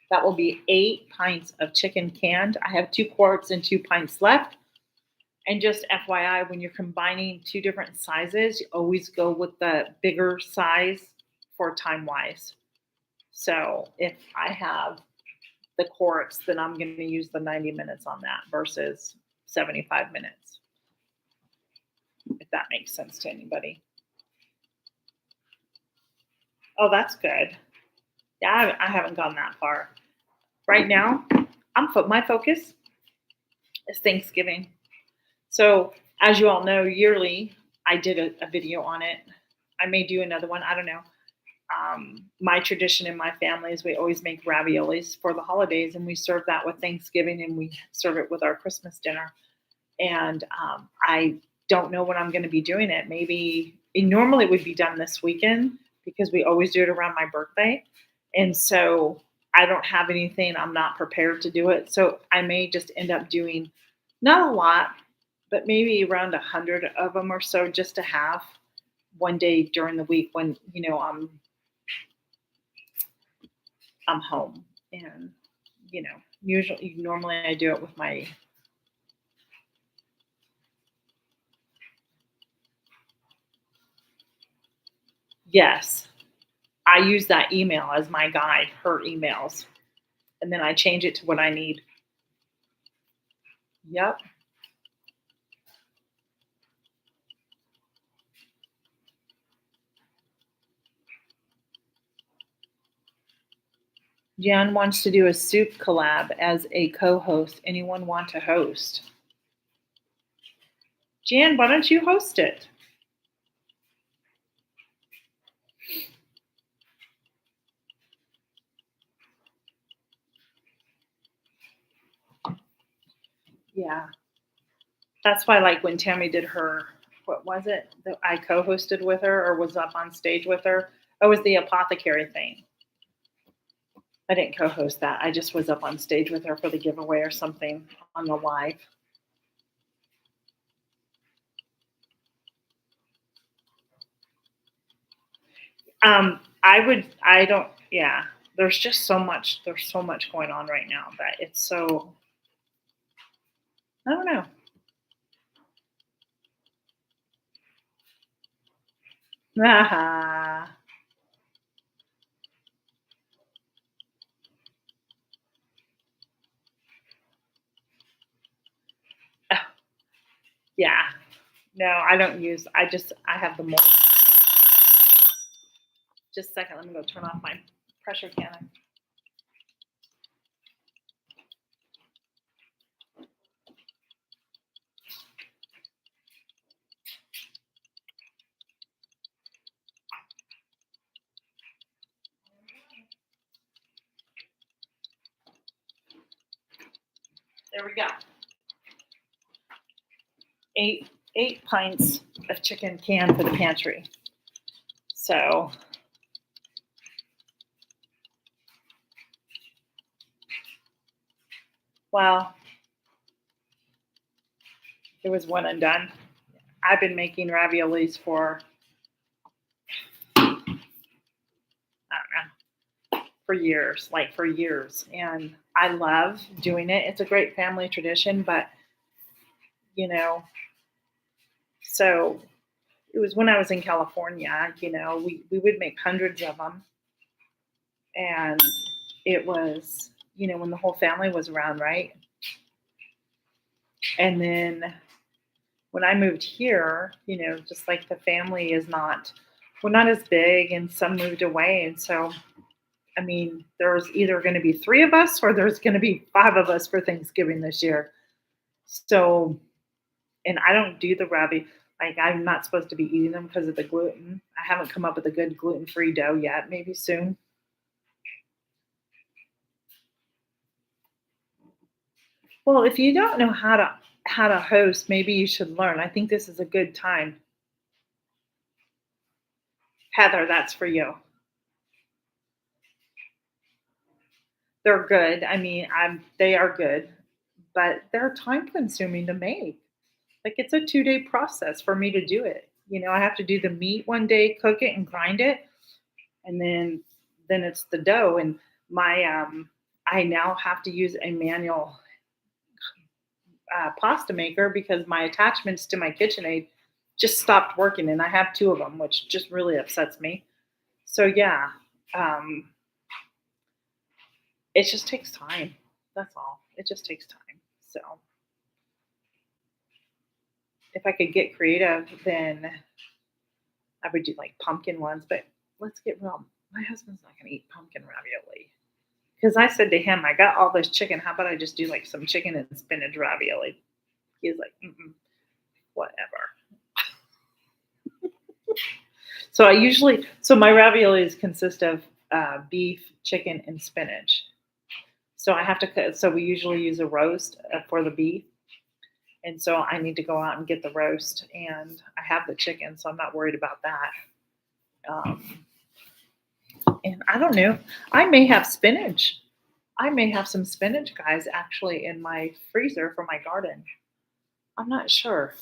that will be 8 pints of chicken canned. I have 2 quarts and 2 pints left. And just FYI, when you're combining two different sizes, you always go with the bigger size for time wise. So if I have the quarts, then I'm going to use the 90 minutes on that versus 75 minutes, if that makes sense to anybody. Oh, that's good. Yeah, I haven't gone that far. Right now, my focus is Thanksgiving. So, as you all know, yearly I did a video on it. I may do another one. I don't know. My tradition in my family is we always make raviolis for the holidays, and we serve that with Thanksgiving, and we serve it with our Christmas dinner. And I don't know when I'm going to be doing it. Maybe normally it would be done this weekend because we always do it around my birthday, and so I don't have anything. I'm not prepared to do it, so I may just end up doing not a lot, but maybe around 100 of them or so, just to have one day during the week when I'm home. And usually normally I do it with my yes. I use that email as my guide, her emails, and then I change it to what I need. Yep. Jan wants to do a soup collab as a co-host. Anyone want to host? Jan, why don't you host it? Yeah. That's why, like, when Tammy did her, what was it that I co-hosted with her or was up on stage with her? Oh, it was the apothecary thing. I didn't co-host that. I just was up on stage with her for the giveaway or something on the live. I don't, yeah. There's so much going on right now that it's so, I don't know. Ah, yeah. No, I have the mold. Just a second, let me go turn off my pressure cannon. There we go. Eight pints of chicken canned for the pantry. So well, it was one and done. I've been making raviolis I don't know, for years, and I love doing it. It's a great family tradition, but you know, so it was when I was in California, we would make hundreds of them. And it was, when the whole family was around, right? And then when I moved here, just like the family is not, we're not as big and some moved away. And so, I mean, there's either going to be three of us or there's going to be five of us for Thanksgiving this year. So, and I don't do the ravi. Like, I'm not supposed to be eating them because of the gluten. I haven't come up with a good gluten-free dough yet. Maybe soon. Well, if you don't know how to host, maybe you should learn. I think this is a good time. Heather, that's for you. They're good. I mean, they are good, but they're time consuming to make. Like, it's a 2-day process for me to do it. I have to do the meat one day, cook it and grind it, and then it's the dough. And my I now have to use a manual pasta maker because my attachments to my KitchenAid just stopped working, and I have two of them, which just really upsets me. So yeah, um, it just takes time. That's all. It just takes time. So if I could get creative, then I would do like pumpkin ones. But let's get real. My husband's not going to eat pumpkin ravioli because I said to him, I got all this chicken. How about I just do like some chicken and spinach ravioli? He's like, whatever. So my raviolis consist of beef, chicken, and spinach. So I have to cut. So we usually use a roast for the beef, and so I need to go out and get the roast, and I have the chicken, so I'm not worried about that. Um, and I don't know. I may have spinach. I may have some spinach, guys, actually in my freezer for my garden. I'm not sure.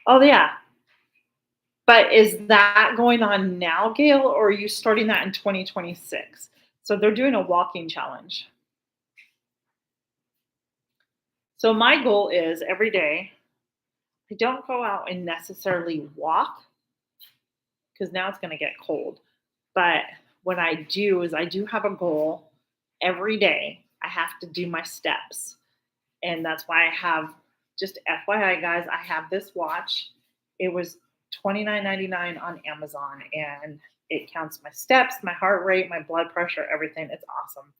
Oh yeah, but is that going on now, Gail, or are you starting that in 2026? So they're doing a walking challenge. So my goal is every day I don't go out and necessarily walk because now it's going to get cold. But what I do is I do have a goal every day. I have to do my steps. And that's why I have, just FYI, guys, I have this watch. It was $29.99 on Amazon, and it counts my steps, my heart rate, my blood pressure, everything. It's awesome.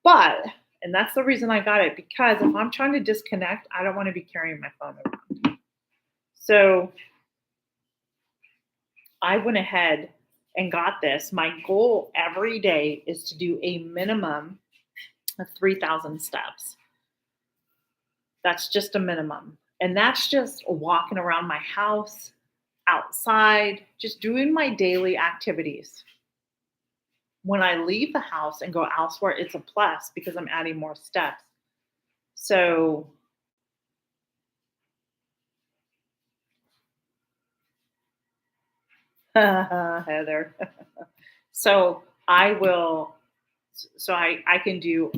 But, and that's the reason I got it, because if I'm trying to disconnect, I don't want to be carrying my phone around. So I went ahead and got this. My goal every day is to do a minimum of 3,000 steps. That's just a minimum. And that's just walking around my house, outside, just doing my daily activities. When I leave the house and go elsewhere, it's a plus because I'm adding more steps. So, Heather. So I will. So I can do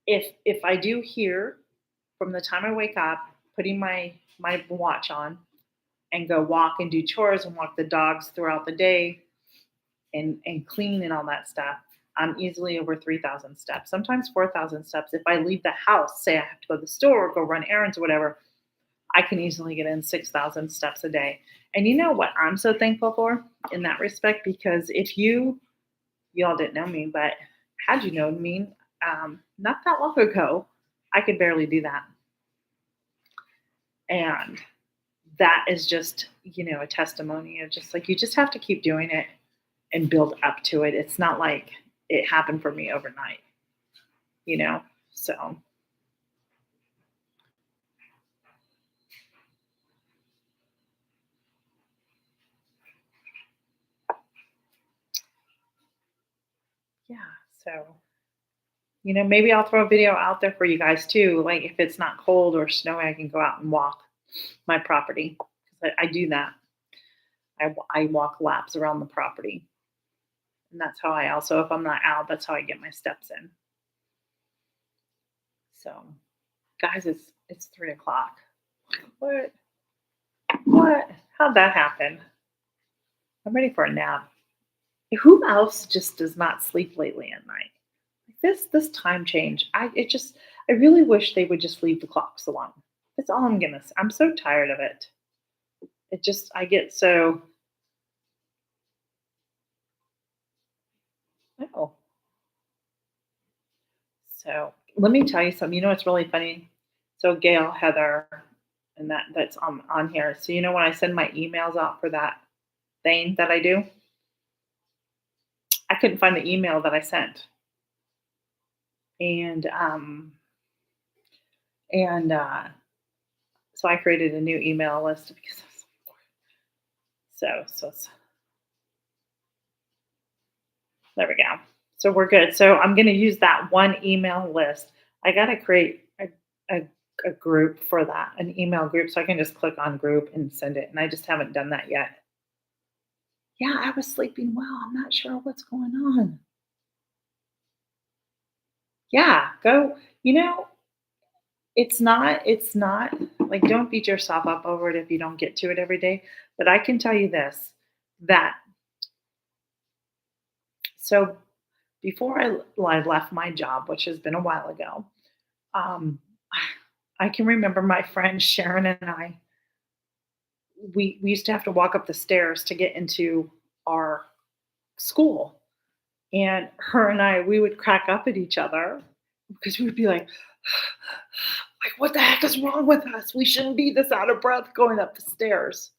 if I do here from the time I wake up, putting my watch on and go walk and do chores and walk the dogs throughout the day and clean and all that stuff. I'm easily over 3,000 steps, sometimes 4,000 steps. If I leave the house, say I have to go to the store or go run errands or whatever, I can easily get in 6,000 steps a day. And you know what I'm so thankful for in that respect? Because if you all didn't know me, but had you known me, not that long ago, I could barely do that. And that is just, a testimony of just like, you just have to keep doing it and build up to it. It's not like it happened for me overnight, you know? So, yeah. So, maybe I'll throw a video out there for you guys too. Like if it's not cold or snowy, I can go out and walk my property. I do that. I walk laps around the property. And that's how I also, if I'm not out, that's how I get my steps in. So, guys, it's 3 o'clock. What? What? How'd that happen? I'm ready for a nap. Who else just does not sleep lately at night? This time change, I really wish they would just leave the clocks alone. That's all I'm gonna say. I'm so tired of it. It just I get so oh. So let me tell you something. You know what's really funny? So Gail, Heather, and that's on here. So you know when I send my emails out for that thing that I do, I couldn't find the email that I sent. And and so I created a new email list because so there we go. So we're good. So I'm going to use that one email list. I got to create a, a group for that, an email group, so I can just click on group and send it. And I just haven't done that yet. Yeah, I was sleeping well. I'm not sure what's going on. Yeah, go. You know, it's not like don't beat yourself up over it if you don't get to it every day. But I can tell you this that so before I left my job, which has been a while ago, um, I can remember my friend Sharon and I, we used to have to walk up the stairs to get into our school. And her and I, we would crack up at each other because we would be like, what the heck is wrong with us? We shouldn't be this out of breath going up the stairs.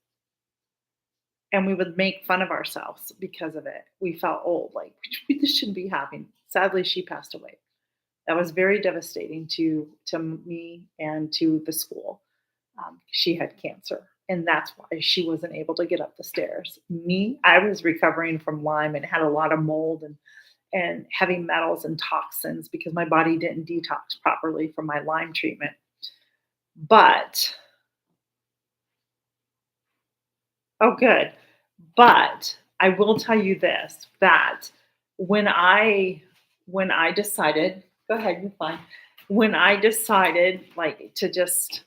And we would make fun of ourselves because of it. We felt old, like this shouldn't be happening. Sadly, she passed away. That was very devastating to me and to the school. She had cancer, and that's why she wasn't able to get up the stairs. Me, I was recovering from Lyme and had a lot of mold and heavy metals and toxins because my body didn't detox properly from my Lyme treatment. But oh, good. But I will tell you this that when I when I decided, go ahead, you're fine. When I decided like to just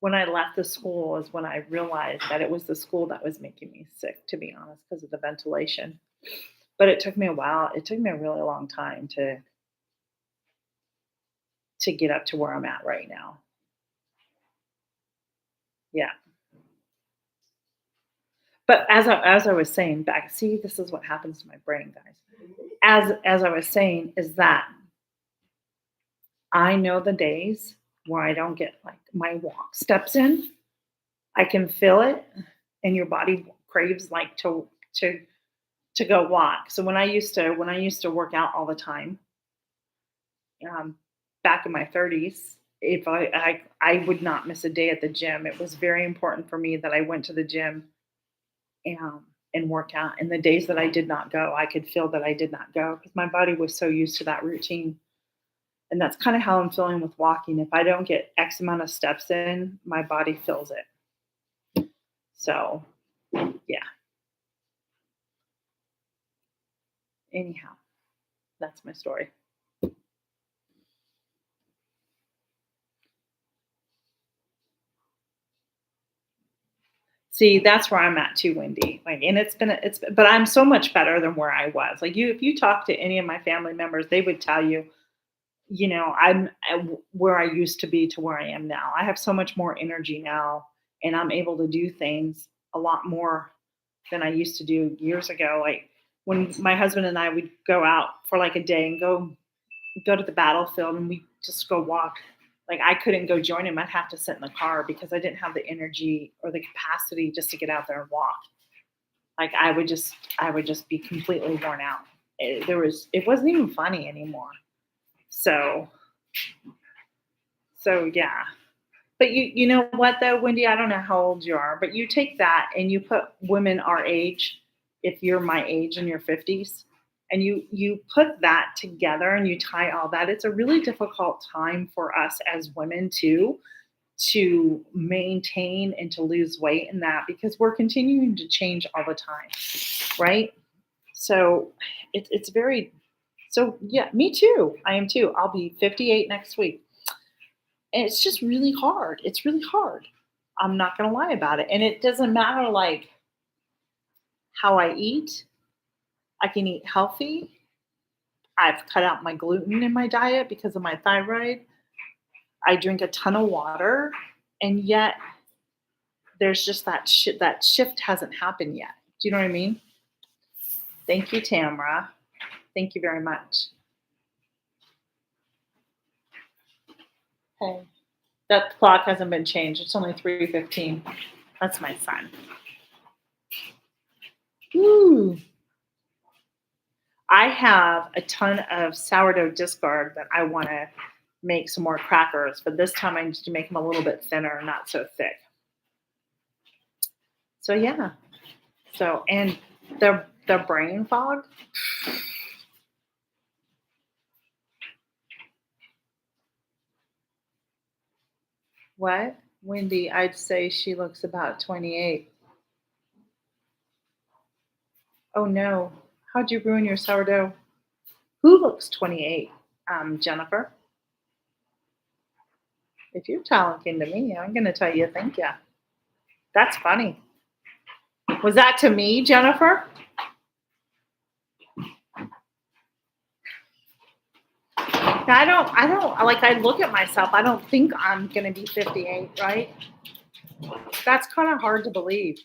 when I left the school is when I realized that it was the school that was making me sick, to be honest, because of the ventilation. But it took me a while. It took me a really long time to get up to where I'm at right now. Yeah. But as I was saying back, see, this is what happens to my brain, guys. As I was saying, is that I know the days where I don't get like my walk steps in. I can feel it, and your body craves like to to go walk. So when I used to work out all the time, um, back in my 30s, if I would not miss a day at the gym. It was very important for me that I went to the gym and work out. And the days that I did not go, I could feel that I did not go because my body was so used to that routine. And that's kind of how I'm feeling with walking. If I don't get X amount of steps in, my body feels it. So, yeah. Anyhow, that's my story. See, that's where I'm at too, Wendy. Like, and but I'm so much better than where I was. Like if you talk to any of my family members, they would tell you, where I used to be to where I am now. I have so much more energy now, and I'm able to do things a lot more than I used to do years ago. Like when my husband and I would go out for like a day and go to the battlefield and we just go walk. Like I couldn't go join him. I'd have to sit in the car because I didn't have the energy or the capacity just to get out there and walk. Like I would just be completely worn out. It wasn't even funny anymore. So yeah. But you know what though, Wendy, I don't know how old you are, but you take that and you put women our age, if you're my age in your 50s, and you put that together and you tie all that, it's a really difficult time for us as women too to maintain and to lose weight in that because we're continuing to change all the time, right? So it's very so yeah, me too. I am too. I'll be 58 next week. And it's just really hard. It's really hard. I'm not going to lie about it. And it doesn't matter like how I eat. I can eat healthy. I've cut out my gluten in my diet because of my thyroid. I drink a ton of water, and yet there's just that shift hasn't happened yet. Do you know what I mean? Thank you, Tamra. Thank you very much. Okay. That clock hasn't been changed. It's only 3:15. That's my son. Ooh. I have a ton of sourdough discard that I want to make some more crackers, but this time I need to make them a little bit thinner, not so thick. So yeah. So and the brain fog. What? Wendy, I'd say she looks about 28. Oh no. How'd you ruin your sourdough? Who looks 28? Jennifer. If you're talking to me, I'm gonna tell you thank you. That's funny. Was that to me, Jennifer? I don't like I look at myself, I don't think I'm gonna be 58, right? That's kind of hard to believe.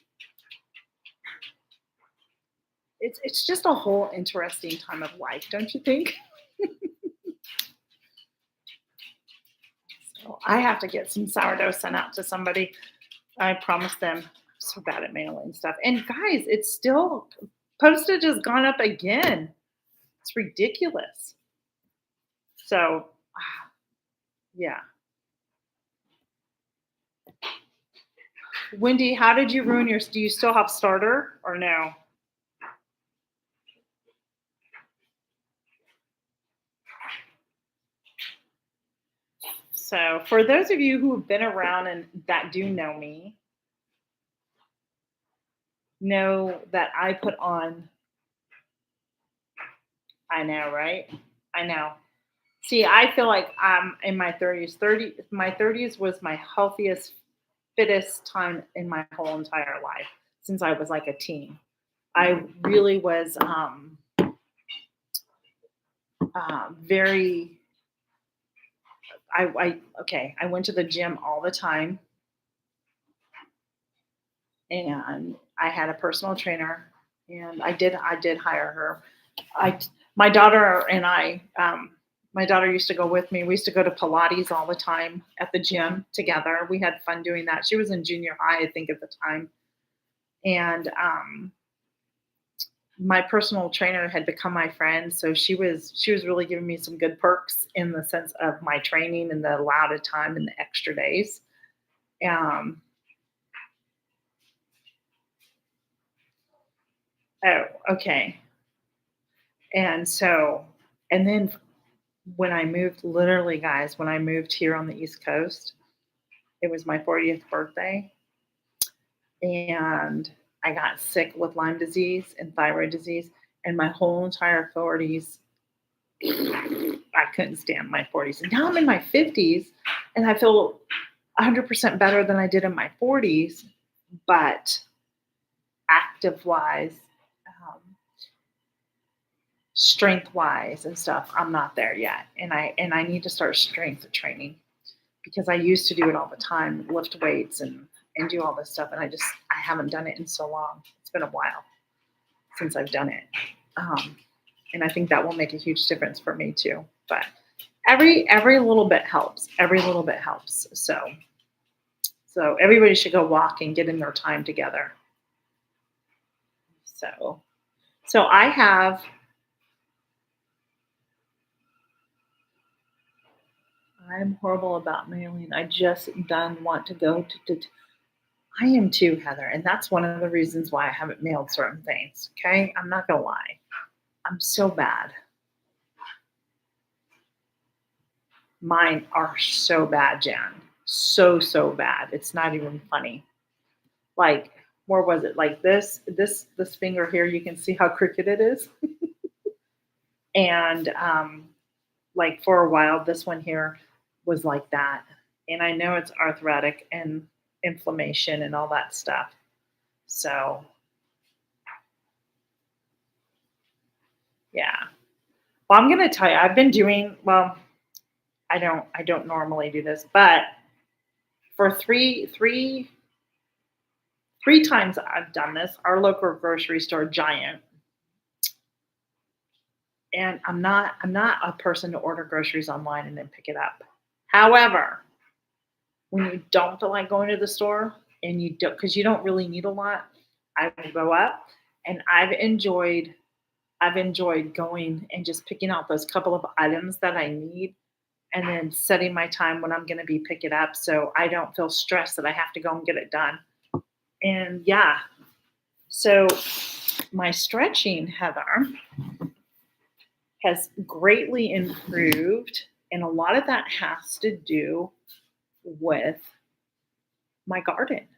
It's just a whole interesting time of life, don't you think? So I have to get some sourdough sent out to somebody. I promised them. I'm so bad at mailing stuff. And guys, it's still postage has gone up again. It's ridiculous. So yeah. Wendy, how did you ruin your do you still have starter or no? So for those of you who have been around and that do know that I put on I know, right? I know. See, I feel like I'm in my 30s. My 30s was my healthiest, fittest time in my whole entire life since I was like a teen. I really was very. Okay. I went to the gym all the time, and I had a personal trainer, and I did hire her. I my daughter and I my daughter used to go with me. We used to go to Pilates all the time at the gym together. We had fun doing that. She was in junior high, I think, at the time, and my personal trainer had become my friend. So she was really giving me some good perks in the sense of my training and the allowed time and the extra days. Um, oh, okay. And so, and then when I moved, literally, guys, when I moved here on the East Coast, it was my 40th birthday, and I got sick with Lyme disease and thyroid disease, and my whole entire 40s, I couldn't stand my 40s. And now I'm in my 50s, and I feel 100% better than I did in my 40s, but active wise, um, strength wise, and stuff, I'm not there yet, and I need to start strength training because I used to do it all the time, lift weights and do all this stuff, and I haven't done it in so long. It's been a while since I've done it, um, and I think that will make a huge difference for me too. But every little bit helps. Every little bit helps. So everybody should go walk and get in their time together. So so I have I'm horrible about mailing. I just done want to go to I am too, Heather, and that's one of the reasons why I haven't mailed certain things. Okay, I'm not gonna lie, I'm so bad. Mine are so bad, Jan. So bad. It's not even funny. Like, where was it? Like this finger here. You can see how crooked it is, and like for a while, this one here was like that. And I know it's arthritic and inflammation and all that stuff. So, yeah. Well, I'm gonna tell you, I've been doing well, I don't normally do this, but for three times I've done this, our local grocery store, Giant, and I'm not a person to order groceries online and then pick it up. However, when you don't feel like going to the store and you don't, because you don't really need a lot, I will go up, and I've enjoyed going and just picking out those couple of items that I need and then setting my time when I'm going to be pick it up so I don't feel stressed that I have to go and get it done. And yeah, so my stretching, Heather, has greatly improved. And a lot of that has to do with my garden.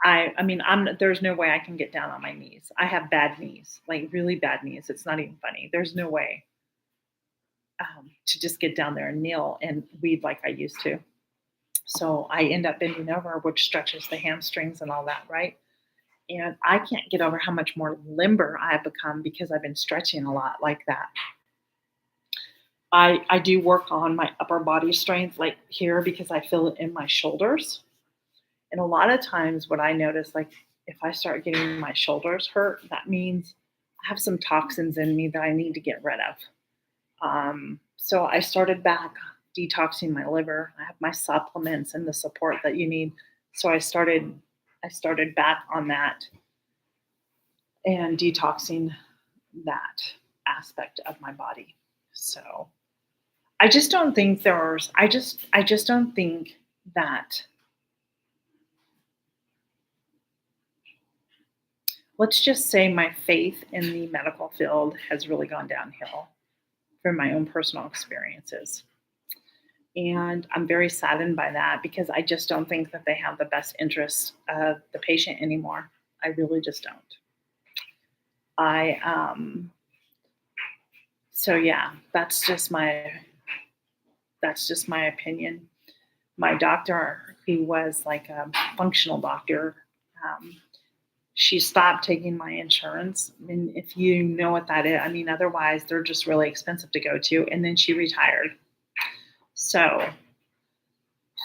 I mean, there's no way I can get down on my knees. I have bad knees, like really bad knees. It's not even funny. There's no way to just get down there and kneel and weed like I used to. So I end up bending over, which stretches the hamstrings and all that, right? And I can't get over how much more limber I've become because I've been stretching a lot like that. I do work on my upper body strength, like here, because I feel it in my shoulders. And a lot of times, what I notice, like if I start getting my shoulders hurt, that means I have some toxins in me that I need to get rid of. So I started back detoxing my liver. I have my supplements and the support that you need. So I started back on that and detoxing that aspect of my body. So I just don't think that, let's just say my faith in the medical field has really gone downhill from my own personal experiences. And I'm very saddened by that because I just don't think that they have the best interests of the patient anymore. I really just don't. I so yeah, that's just my opinion. My doctor, he was like a functional doctor. Um, she stopped taking my insurance. I mean, if you know what that is, I mean, otherwise they're just really expensive to go to. And then she retired. So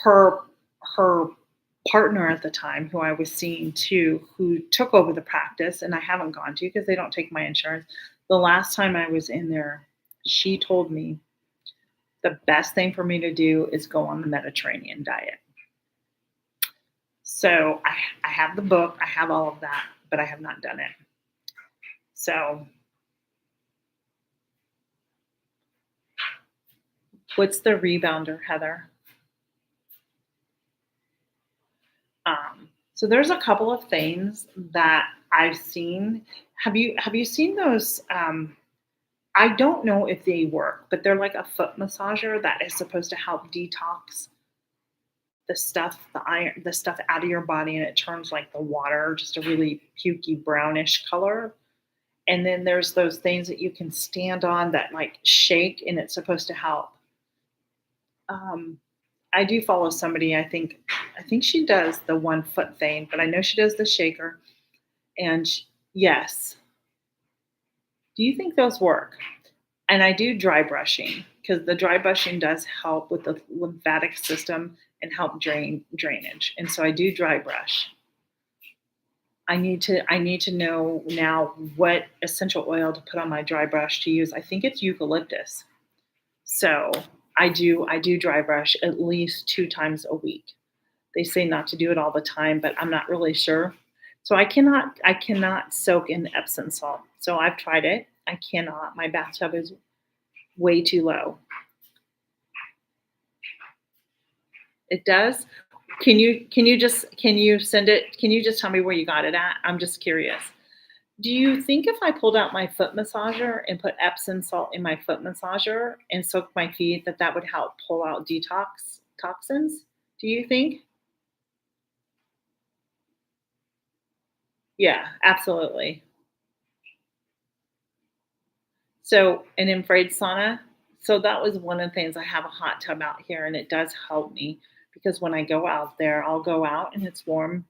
her her partner at the time, who I was seeing too, who took over the practice, and I haven't gone to because they don't take my insurance. The last time I was in there, she told me the best thing for me to do is go on the Mediterranean diet. So I have the book, I have all of that, but I have not done it. So what's the rebounder, Heather? So there's a couple of things that I've seen. Have you seen those? I don't know if they work, but they're like a foot massager that is supposed to help detox the stuff out of your body, and it turns like the water just a really pukey brownish color. And then there's those things that you can stand on that like shake, and it's supposed to help. Um, I do follow somebody. I think she does the 1 foot thing, but I know she does the shaker. And yes, do you think those work? And I do dry brushing because the dry brushing does help with the lymphatic system and help drainage. And so I do dry brush. I need to know now what essential oil to put on my dry brush to use. I think it's eucalyptus. So I do dry brush at least 2 times a week. They say not to do it all the time, but I'm not really sure. So I cannot soak in Epsom salt. So I've tried it. I cannot. My bathtub is way too low. It does. Can you just tell me where you got it at? I'm just curious. Do you think if I pulled out my foot massager and put Epsom salt in my foot massager and soaked my feet that would help pull out detox toxins? Do you think? Yeah, absolutely. So an infrared sauna. So that was one of the things. I have a hot tub out here and it does help me because when I go out there, I'll go out and it's warm.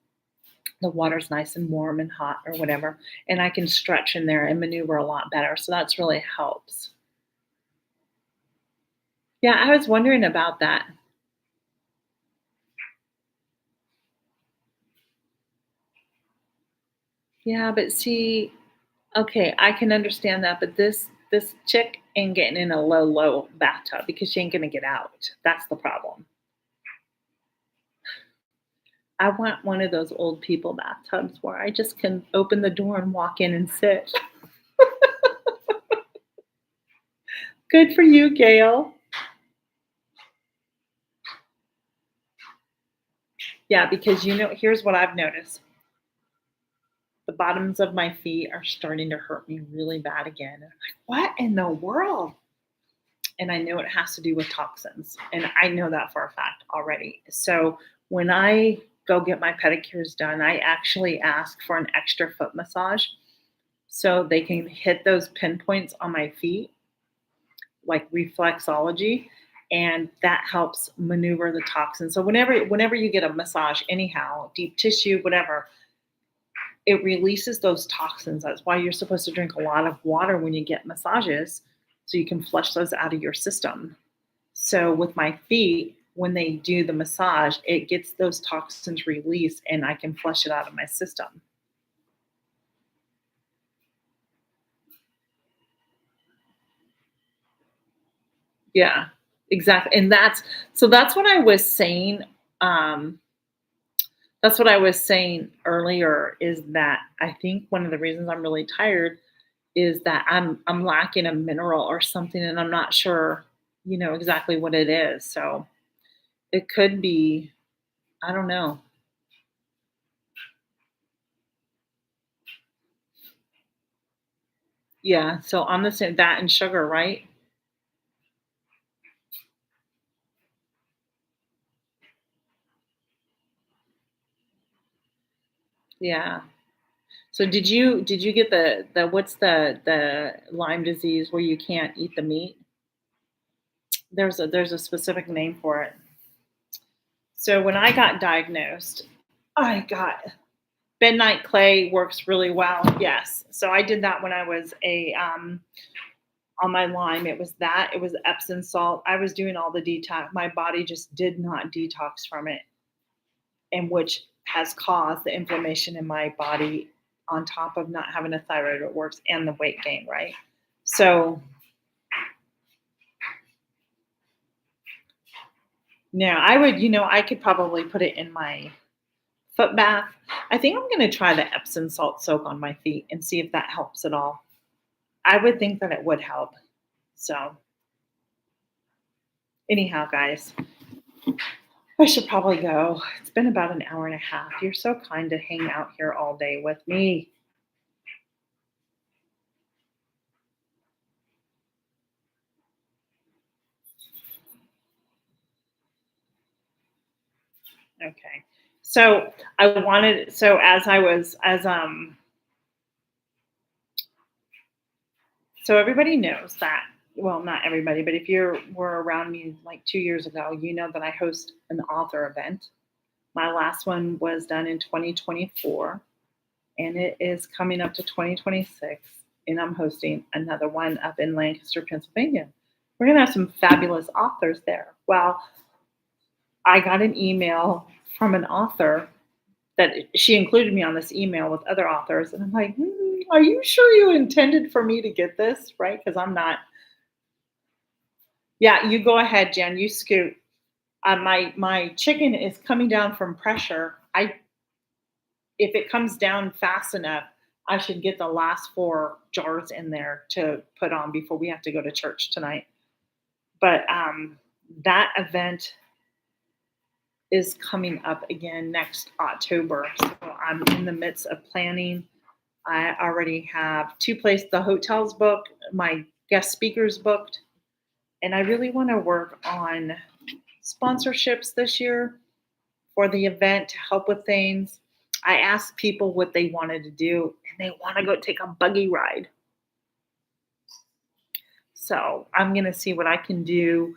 The water's nice and warm and hot or whatever, and I can stretch in there and maneuver a lot better. So that's really helps. Yeah, I was wondering about that. Yeah, but see, okay, I can understand that, but this chick ain't getting in a low bathtub because she ain't gonna get out. That's the problem. I want one of those old people bathtubs where I just can open the door and walk in and sit. Good for you, Gail. Yeah, because here's what I've noticed. The bottoms of my feet are starting to hurt me really bad again. And I'm like, what in the world? And I know it has to do with toxins. And I know that for a fact already. So when I go get my pedicures done, I actually ask for an extra foot massage so they can hit those pinpoints on my feet, like reflexology, and that helps maneuver the toxins. So whenever you get a massage, anyhow, deep tissue, whatever, it releases those toxins. That's why you're supposed to drink a lot of water when you get massages so you can flush those out of your system. So with my feet, when they do the massage, it gets those toxins released and I can flush it out of my system. Yeah, exactly. And that's what I was saying. Um, that's what I was saying earlier is that I think one of the reasons I'm really tired is that I'm lacking a mineral or something and I'm not sure, exactly what it is. So it could be, I don't know. Yeah. So I'm the same that and sugar, right? Yeah. So did you get the what's the Lyme disease where you can't eat the meat? There's a specific name for it. So when I got diagnosed, I got Bentonite clay works really well. Yes. So I did that when I was a on my Lyme. It was that. It was Epsom salt. I was doing all the detox. My body just did not detox from it, and which has caused the inflammation in my body on top of not having a thyroid it works and the weight gain, right? So now I would, I could probably put it in my foot bath. I think I'm going to try the Epsom salt soak on my feet and see if that helps at all. I would think that it would help. So, anyhow, guys, I should probably go. It's been about an hour and a half. You're so kind to hang out here all day with me. Okay. So I wanted, so as I was, as so everybody knows that, well, not everybody, but if you were around me like 2 years ago, you know that I host an author event. My last one was done in 2024, and it is coming up to 2026, and I'm hosting another one up in Lancaster, Pennsylvania. We're going to have some fabulous authors there. Well, I got an email from an author that she included me on this email with other authors, and I'm like, are you sure you intended for me to get this? Right? Because I'm not. Yeah, you go ahead, Jen. You scoot. My chicken is coming down from pressure. I If it comes down fast enough, I should get the last 4 jars in there to put on before we have to go to church tonight. But that event is coming up again next October. So I'm in the midst of planning. I already have the hotels booked, my guest speakers booked, and I really want to work on sponsorships this year for the event to help with things. I asked people what they wanted to do, and they want to go take a buggy ride. So I'm going to see what I can do.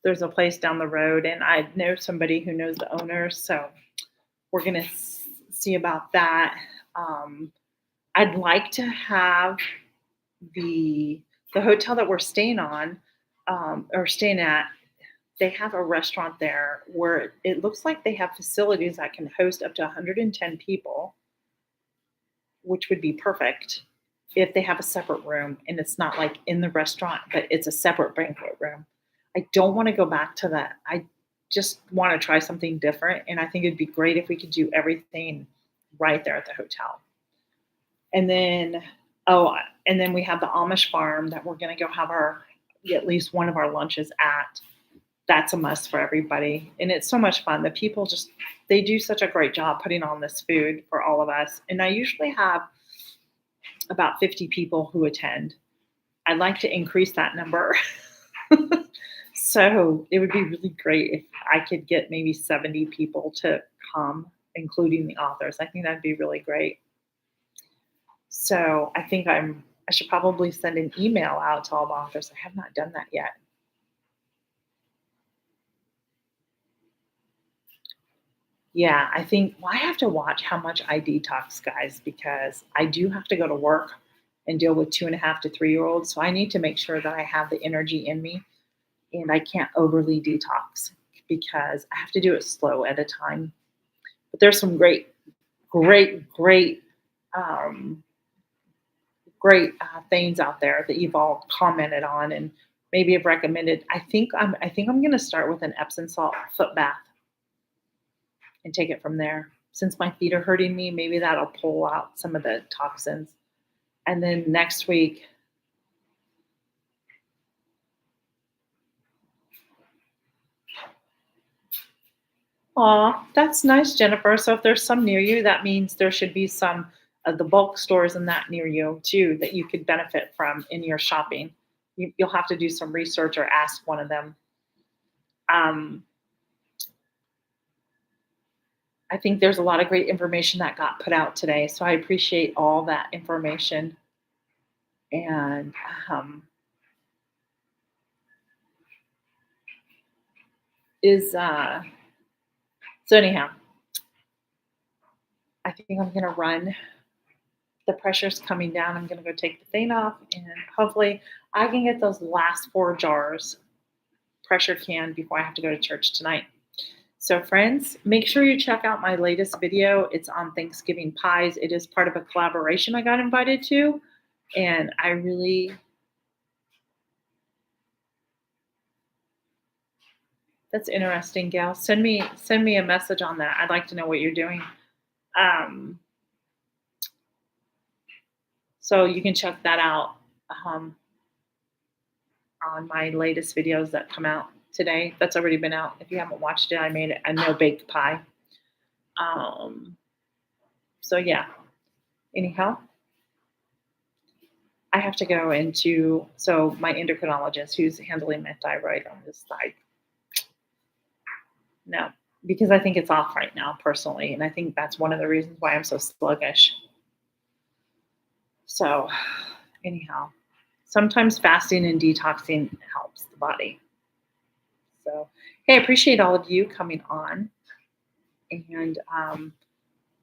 There's a place down the road, and I know somebody who knows the owner. So we're going to see about that. Um, I'd like to have the the hotel that we're staying on or staying at. They have a restaurant there where it looks like they have facilities that can host up to 110 people, which would be perfect if they have a separate room and it's not like in the restaurant, but it's a separate banquet room. I don't want to go back to that. I just want to try something different. And I think it'd be great if we could do everything right there at the hotel. And then, oh, and then we have the Amish farm that we're going to go have at least one of our lunches at. That's a must for everybody. And it's so much fun. The people they do such a great job putting on this food for all of us. And I usually have about 50 people who attend. I'd like to increase that number. So it would be really great if I could get maybe 70 people to come, including the authors. I think that'd be really great. So I think I should probably send an email out to all the authors. I have not done that yet. Yeah, I think I have to watch how much I detox, guys, because I do have to go to work and deal with 2.5 to 3 year olds. So I need to make sure that I have the energy in me and I can't overly detox because I have to do it slow at a time. But there's some great, um, great things out there that you've all commented on and maybe have recommended. I think I'm going to start with an Epsom salt foot bath and take it from there. Since my feet are hurting me, maybe that'll pull out some of the toxins. And then next week, aw, that's nice, Jennifer. So if there's some near you, that means there should be some of the bulk stores in that near you too that you could benefit from in your shopping. You'll have to do some research or ask one of them. Um, I think there's a lot of great information that got put out today. So I appreciate all that information. And um, is so anyhow, I think I'm gonna run. The pressure's coming down. I'm gonna go take the thing off, and hopefully I can get those last 4 jars pressure can before I have to go to church tonight. So, friends, make sure you check out my latest video. It's on Thanksgiving pies. It is part of a collaboration I got invited to, and I really that's interesting, Gail. Send me, a message on that. I'd like to know what you're doing. Um, so you can check that out um, on my latest videos that come out today. That's already been out. If you haven't watched it, I made a no bake pie. Um, so yeah. Anyhow, I have to go into my endocrinologist who's handling my thyroid on this side. No, because I think it's off right now personally, and I think that's one of the reasons why I'm so sluggish. So, anyhow, sometimes fasting and detoxing helps the body. So, hey, I appreciate all of you coming on. And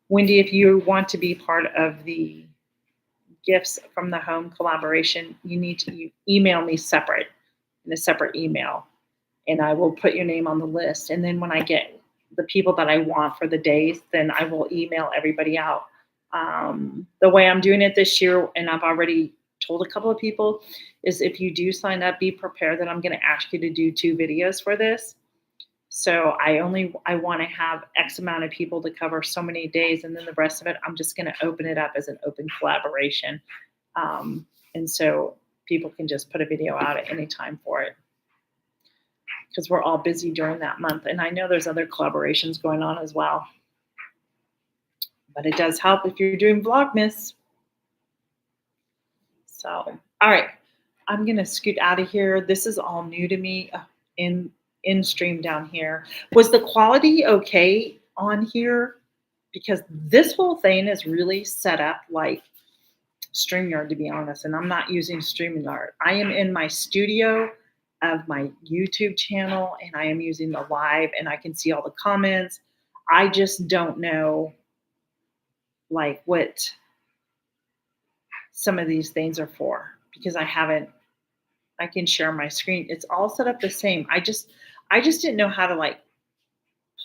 Wendy, if you want to be part of the Gifts from the Home collaboration, you need to email me in a separate email, and I will put your name on the list. And then when I get the people that I want for the days, then I will email everybody out. The way I'm doing it this year, and I've already told a couple of people, is if you do sign up, be prepared that I'm going to ask you to do 2 videos for this. So I want to have X amount of people to cover so many days, and then the rest of it, I'm just going to open it up as an open collaboration. And so people can just put a video out at any time for it, because we're all busy during that month. And I know there's other collaborations going on as well. But it does help if you're doing Vlogmas. So, all right, I'm going to scoot out of here. This is all new to me in stream down here. Was the quality okay on here? Because this whole thing is really set up like StreamYard, to be honest, and I'm not using StreamYard. I am in my studio of my YouTube channel, and I am using the live, and I can see all the comments. I just don't know, like, what some of these things are for because I haven't. I can share my screen. It's all set up the same. I just didn't know how to, like,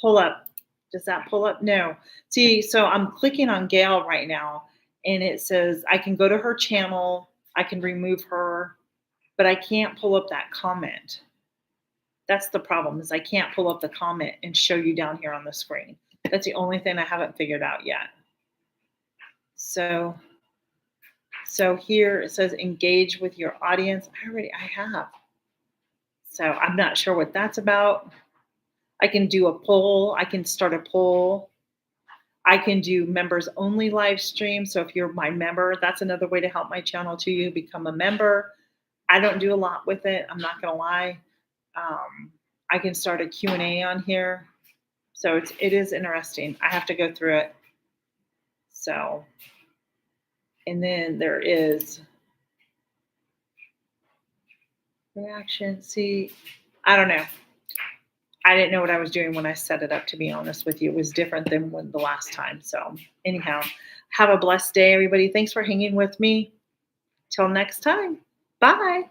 pull up. Does that pull up? No. See, so I'm clicking on Gail right now, and it says I can go to her channel, I can remove her, but I can't pull up that comment. That's the problem, is I can't pull up the comment and show you down here on the screen. That's the only thing I haven't figured out yet. So here it says engage with your audience. I have. So I'm not sure what that's about. I can do a poll. I can start a poll. I can do members only live stream. So if you're my member, that's another way to help my channel too. You become a member. I don't do a lot with it. I'm not going to lie. I can start a Q&A on here. So it is interesting. I have to go through it. So, and then there is reaction. See, I don't know. I didn't know what I was doing when I set it up, to be honest with you. It was different than when the last time. So anyhow, have a blessed day, everybody. Thanks for hanging with me. Till next time. Bye.